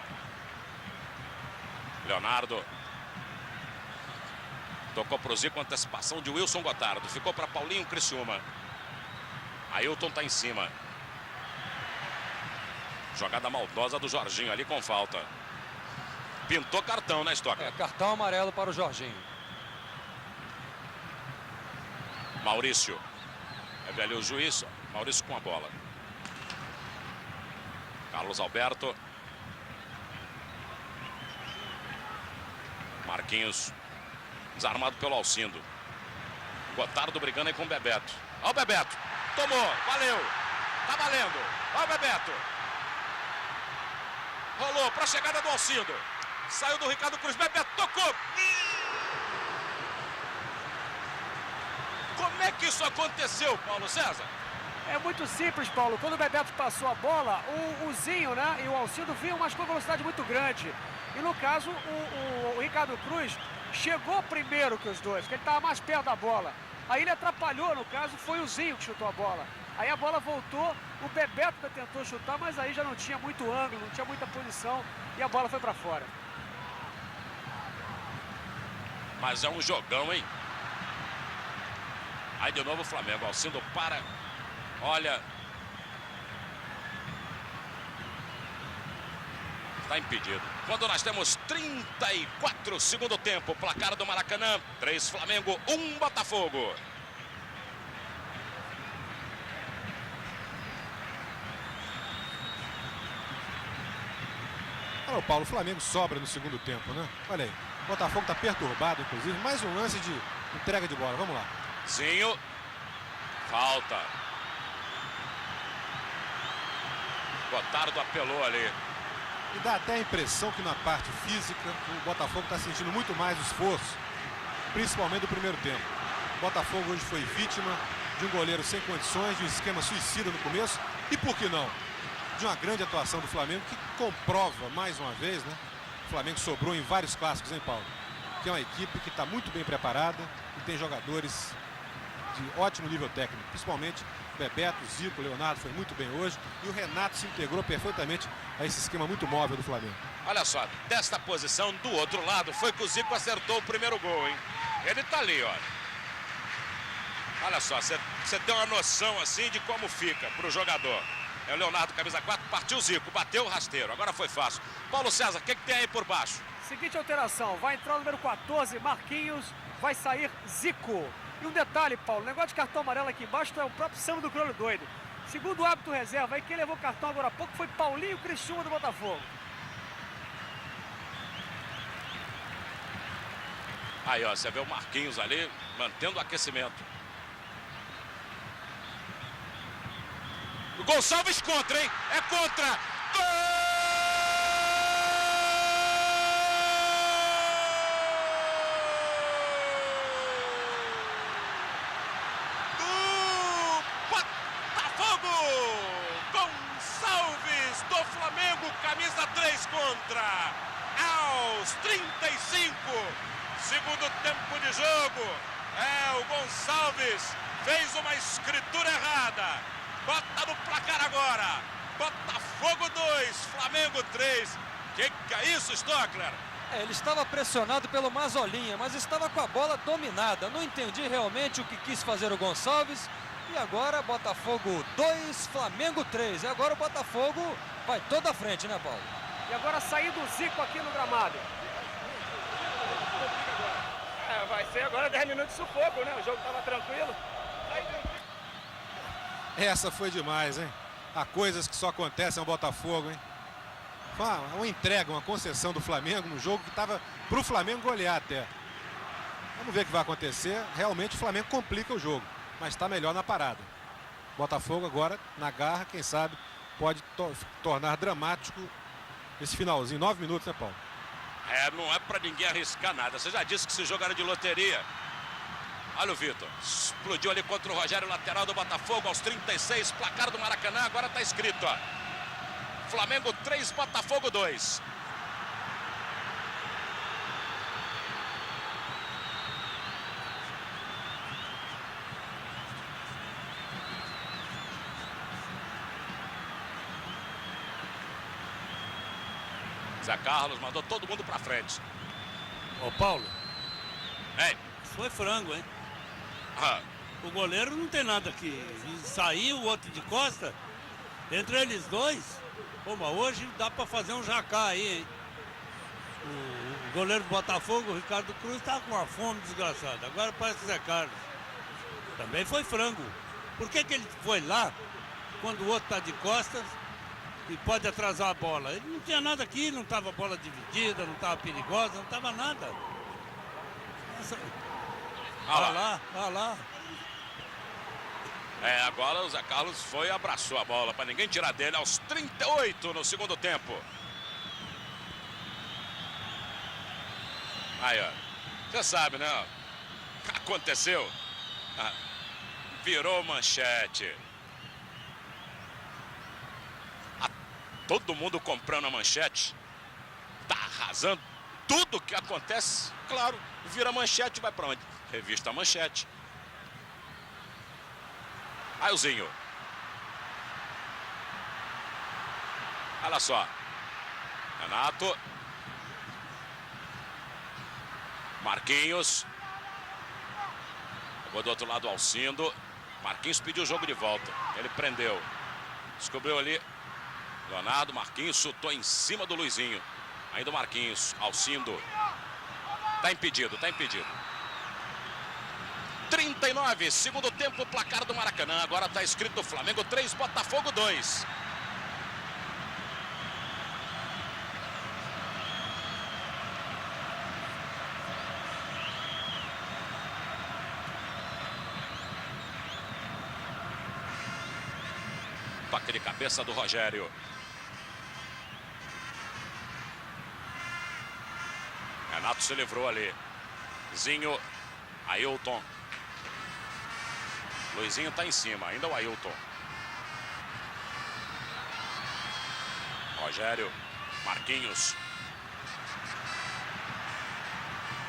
Leonardo. Tocou para o Zico, antecipação de Wilson Gotardo. Ficou para Paulinho Criciúma. Ailton está em cima. Jogada maldosa do Jorginho ali com falta. Pintou cartão, né, Stocker?
É, cartão amarelo para o Jorginho.
Maurício. É ali o juiz. Maurício com a bola. Carlos Alberto. Marquinhos. Desarmado pelo Alcindo. Gotardo brigando aí com o Bebeto. Ó o Bebeto. Tomou. Valeu. Tá valendo. Ó o Bebeto. Rolou para a chegada do Alcindo. Saiu do Ricardo Cruz. Bebeto tocou. Como é que isso aconteceu, Paulo César?
É muito simples, Paulo. Quando o Bebeto passou a bola, o Zinho, né, e o Alcindo vinham, mas com velocidade muito grande. E no caso, o Ricardo Cruz chegou primeiro que os dois, que ele estava mais perto da bola. Aí ele atrapalhou, no caso, foi o Zinho que chutou a bola. Aí a bola voltou, o Bebeto tentou chutar, mas aí já não tinha muito ângulo, não tinha muita posição e a bola foi para fora.
Mas é um jogão, hein? Aí de novo o Flamengo, Alcindo para. Olha. Está impedido. Quando nós temos 34 segundo tempo, placar do Maracanã, 3 Flamengo, 1 Botafogo.
Olha o Paulo, o Flamengo sobra no segundo tempo, né? Olha aí, o Botafogo está perturbado, inclusive. Mais um lance de entrega de bola, vamos lá.
Zinho. Falta. Gotardo apelou ali.
E dá até a impressão que na parte física o Botafogo está sentindo muito mais o esforço principalmente do primeiro tempo. O Botafogo hoje foi vítima de um goleiro sem condições, de um esquema suicida no começo e, por que não, de uma grande atuação do Flamengo, que comprova mais uma vez, né? O Flamengo sobrou em vários clássicos, hein, Paulo? Que é uma equipe que está muito bem preparada e tem jogadores de ótimo nível técnico, principalmente Bebeto, Zico, Leonardo foi muito bem hoje e o Renato se integrou perfeitamente a esse esquema muito móvel do Flamengo.
Olha só, desta posição do outro lado foi que o Zico acertou o primeiro gol, hein? Ele tá ali, olha. Olha só, você tem uma noção assim de como fica pro jogador. É o Leonardo, camisa 4, partiu o Zico, bateu o rasteiro, agora foi fácil. Paulo César, o que tem aí por baixo?
Seguinte alteração, vai entrar o número 14, Marquinhos, vai sair Zico. E um detalhe, Paulo, o negócio de cartão amarelo aqui embaixo é o próprio Samba do Crioulo Doido. Segundo o árbitro reserva, aí quem levou cartão agora há pouco foi Paulinho Criciúma do Botafogo.
Aí, ó, você vê o Marquinhos ali, mantendo o aquecimento. O Gonçalves contra, hein? É contra! Gol! Gonçalves do Flamengo, camisa 3 contra. Aos 35, segundo tempo de jogo. O Gonçalves fez uma escritura errada. Bota no placar agora. Botafogo 2, Flamengo 3. Que é isso, Stockler?
Ele estava pressionado pelo Mazolinha, mas estava com a bola dominada. Não entendi realmente o que quis fazer o Gonçalves. E agora Botafogo 2, Flamengo 3. E agora o Botafogo vai toda a frente, né, Paulo?
E agora saindo o Zico aqui no gramado.
Vai ser agora 10 minutos de sufoco, né? O jogo estava tranquilo.
Essa foi demais, hein? Há coisas que só acontecem ao Botafogo, hein? Foi uma entrega, uma concessão do Flamengo no jogo que estava para o Flamengo golear até. Vamos ver o que vai acontecer. Realmente o Flamengo complica o jogo, mas está melhor na parada. Botafogo agora na garra, quem sabe pode tornar dramático esse finalzinho. 9 minutos, né, Paulo?
Não é para ninguém arriscar nada. Você já disse que esse jogo era de loteria. Olha o Vitor, explodiu ali contra o Rogério, lateral do Botafogo, aos 36, placar do Maracanã, agora está escrito, ó. Flamengo 3, Botafogo 2. Zé Carlos mandou todo mundo para frente.
Ô, Paulo.
Isso
foi frango, hein? O goleiro não tem nada que sair, o outro de costa. Entre eles dois, pô, mas hoje dá pra fazer um jacá aí, hein? O goleiro do Botafogo, o Ricardo Cruz, tá com uma fome desgraçada. Agora parece o Zé Carlos. Também foi frango. Por que ele foi lá, quando o outro tá de costas e pode atrasar a bola? Ele não tinha nada aqui, não tava bola dividida, não tava perigosa, não tava nada. Olha lá.
Agora o Zé Carlos foi e abraçou a bola para ninguém tirar dele aos 38 no segundo tempo. Aí, ó. Você sabe, né? O que aconteceu? Virou manchete. Todo mundo comprando a manchete. Tá arrasando. Tudo que acontece, claro, vira manchete e vai para onde? Revista Manchete. Aí o Zinho. Olha só. Renato. Marquinhos. Pegou do outro lado o Alcindo. Marquinhos pediu o jogo de volta. Ele prendeu. Descobriu ali. Leonardo, Marquinhos chutou em cima do Luizinho. Ainda o Marquinhos. Alcindo. Tá impedido. 39, segundo tempo, placar do Maracanã. Agora está escrito Flamengo 3, Botafogo 2. Toque de cabeça do Rogério. Renato se livrou ali. Zinho Ailton. Luizinho tá em cima, ainda o Ailton. Rogério, Marquinhos.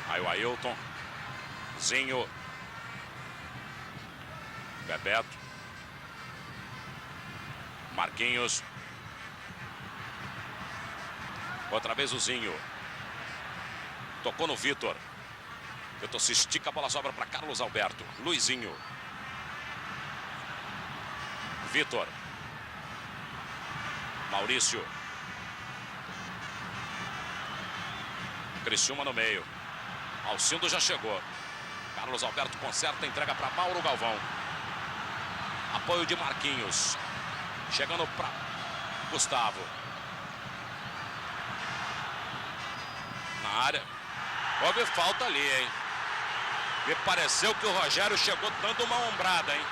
Aí o Ailton. Zinho. Bebeto. Marquinhos. Outra vez o Zinho. Tocou no Vitor. Vitor se estica, a bola sobra para Carlos Alberto. Luizinho. Vitor. Maurício. Criciúma no meio. Alcindo já chegou. Carlos Alberto conserta, entrega para Mauro Galvão. Apoio de Marquinhos. Chegando para Gustavo. Na área. Houve falta ali, hein? Me pareceu que o Rogério chegou dando uma ombrada, hein?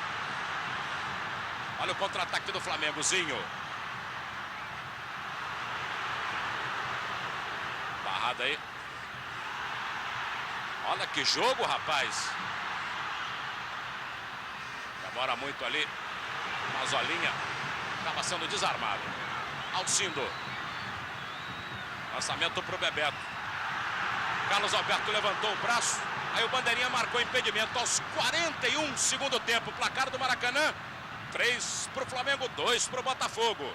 Olha o contra-ataque do Flamengo, Zinho. Barrada aí. Olha que jogo, rapaz. Demora muito ali. Mazolinha acaba sendo desarmado. Alcindo. Lançamento para o Bebeto. Carlos Alberto levantou o braço. Aí o Bandeirinha marcou impedimento aos 41 segundo tempo. Placar do Maracanã. 3 para o Flamengo, 2 para o Botafogo.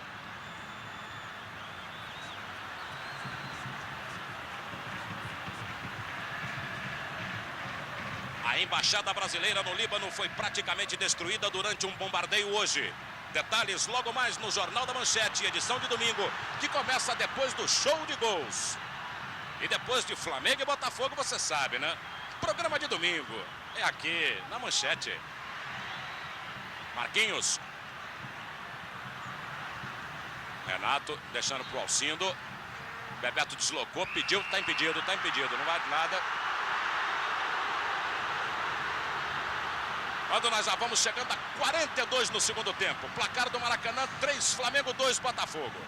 A embaixada brasileira no Líbano foi praticamente destruída durante um bombardeio hoje. Detalhes logo mais no Jornal da Manchete, edição de domingo, que começa depois do show de gols. E depois de Flamengo e Botafogo, você sabe, né? Programa de domingo é aqui na Manchete. Marquinhos. Renato deixando pro Alcindo. Bebeto deslocou, pediu, tá impedido, não vai de nada. Quando nós já vamos chegando a 42 no segundo tempo. Placar do Maracanã, 3 Flamengo, 2 Botafogo.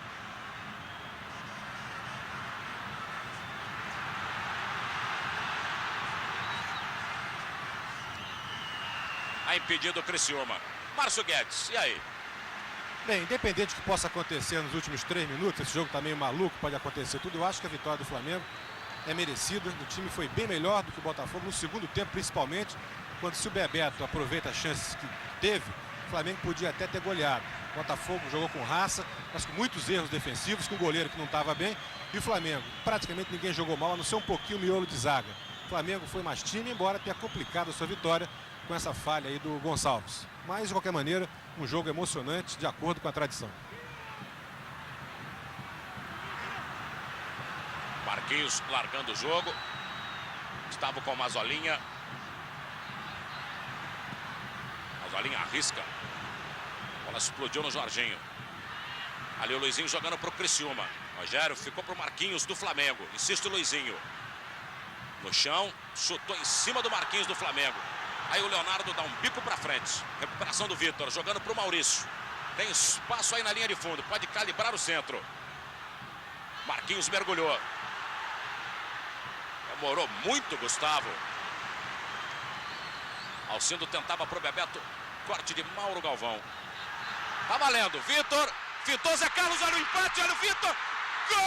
A impedido o Criciúma. Márcio Guedes, e aí?
Bem, independente do que possa acontecer nos últimos 3 minutos, esse jogo tá meio maluco, pode acontecer tudo. Eu acho que a vitória do Flamengo é merecida. O time foi bem melhor do que o Botafogo no segundo tempo, principalmente. Quando se o Bebeto aproveita as chances que teve, o Flamengo podia até ter goleado. O Botafogo jogou com raça, mas com muitos erros defensivos, com o goleiro que não estava bem. E o Flamengo, praticamente ninguém jogou mal, a não ser um pouquinho o miolo de zaga. O Flamengo foi mais time, embora tenha complicado a sua vitória com essa falha aí do Gonçalves. Mas, de qualquer maneira, um jogo emocionante, de acordo com a tradição.
Marquinhos largando o jogo. Gustavo com Mazolinha. Mazolinha arrisca. A bola explodiu no Jorginho. Ali o Luizinho jogando para o Criciúma. Rogério ficou para o Marquinhos do Flamengo. Insiste o Luizinho. No chão, chutou em cima do Marquinhos do Flamengo. Aí o Leonardo dá um bico para frente. Recuperação do Vitor, jogando para o Maurício. Tem espaço aí na linha de fundo, pode calibrar o centro. Marquinhos mergulhou. Demorou muito, Gustavo. Alcindo tentava pro Bebeto. Corte de Mauro Galvão. Tá valendo, Vitor. Fitou Zé Carlos, olha o empate, olha o Vitor. Gol!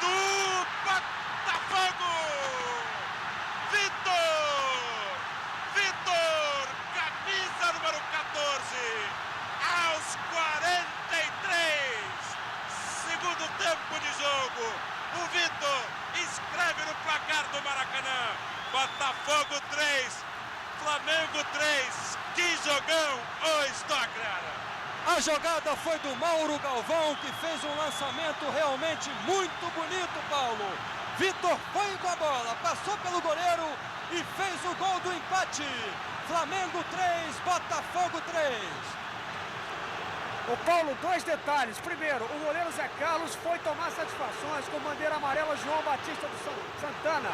Do Botafogo! Vitor, camisa número 14, aos 43, segundo tempo de jogo, o Vitor escreve no placar do Maracanã. Botafogo 3, Flamengo 3, que jogão, ô Stockler!
A jogada foi do Mauro Galvão, que fez um lançamento realmente muito bonito, Paulo. Vitor foi com a bola, passou pelo goleiro e fez o gol do empate. Flamengo 3, Botafogo 3.
Ô Paulo, 2 detalhes. Primeiro, o goleiro Zé Carlos foi tomar satisfações com bandeira amarela João Batista do Santana.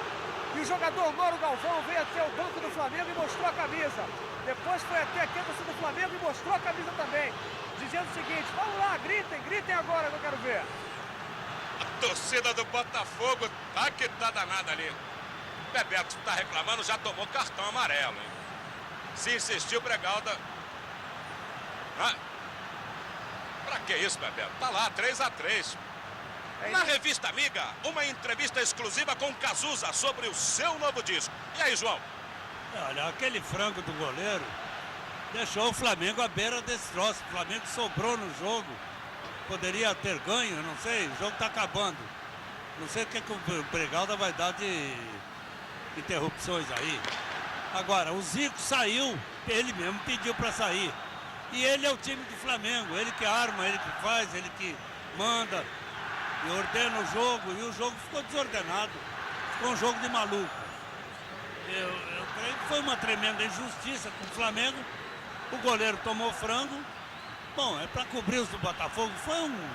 E o jogador Mauro Galvão veio até o banco do Flamengo e mostrou a camisa. Depois foi até aqui a torcida do Flamengo e mostrou a camisa também. Dizendo o seguinte, vamos lá, gritem agora que eu quero ver.
A torcida do Botafogo tá que tá danada ali. Bebeto tá reclamando, já tomou cartão amarelo, hein? Se insistiu, Bregalda... Pra que isso, Bebeto? Tá lá, 3-3. Na revista Amiga, uma entrevista exclusiva com Cazuza sobre o seu novo disco. E aí, João?
Olha, aquele frango do goleiro deixou o Flamengo à beira desse troço. O Flamengo sobrou no jogo. Poderia ter ganho, não sei. O jogo tá acabando. Não sei o que o Bregalda vai dar de interrupções aí. Agora, o Zico saiu, ele mesmo pediu para sair. E ele é o time do Flamengo, ele que arma, ele que faz, ele que manda e ordena o jogo. E o jogo ficou desordenado, ficou um jogo de maluco. Eu creio que foi uma tremenda injustiça com o Flamengo. O goleiro tomou frango. Bom, é para cobrir os do Botafogo. Foi um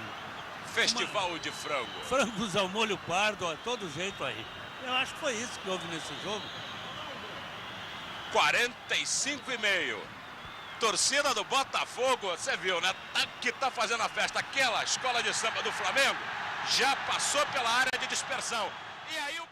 festival de frango.
Frangos ao molho pardo, a todo jeito aí. Eu acho que foi isso que houve nesse jogo.
45,5. Torcida do Botafogo, você viu, né? Que tá fazendo a festa. Aquela escola de samba do Flamengo já passou pela área de dispersão. E aí o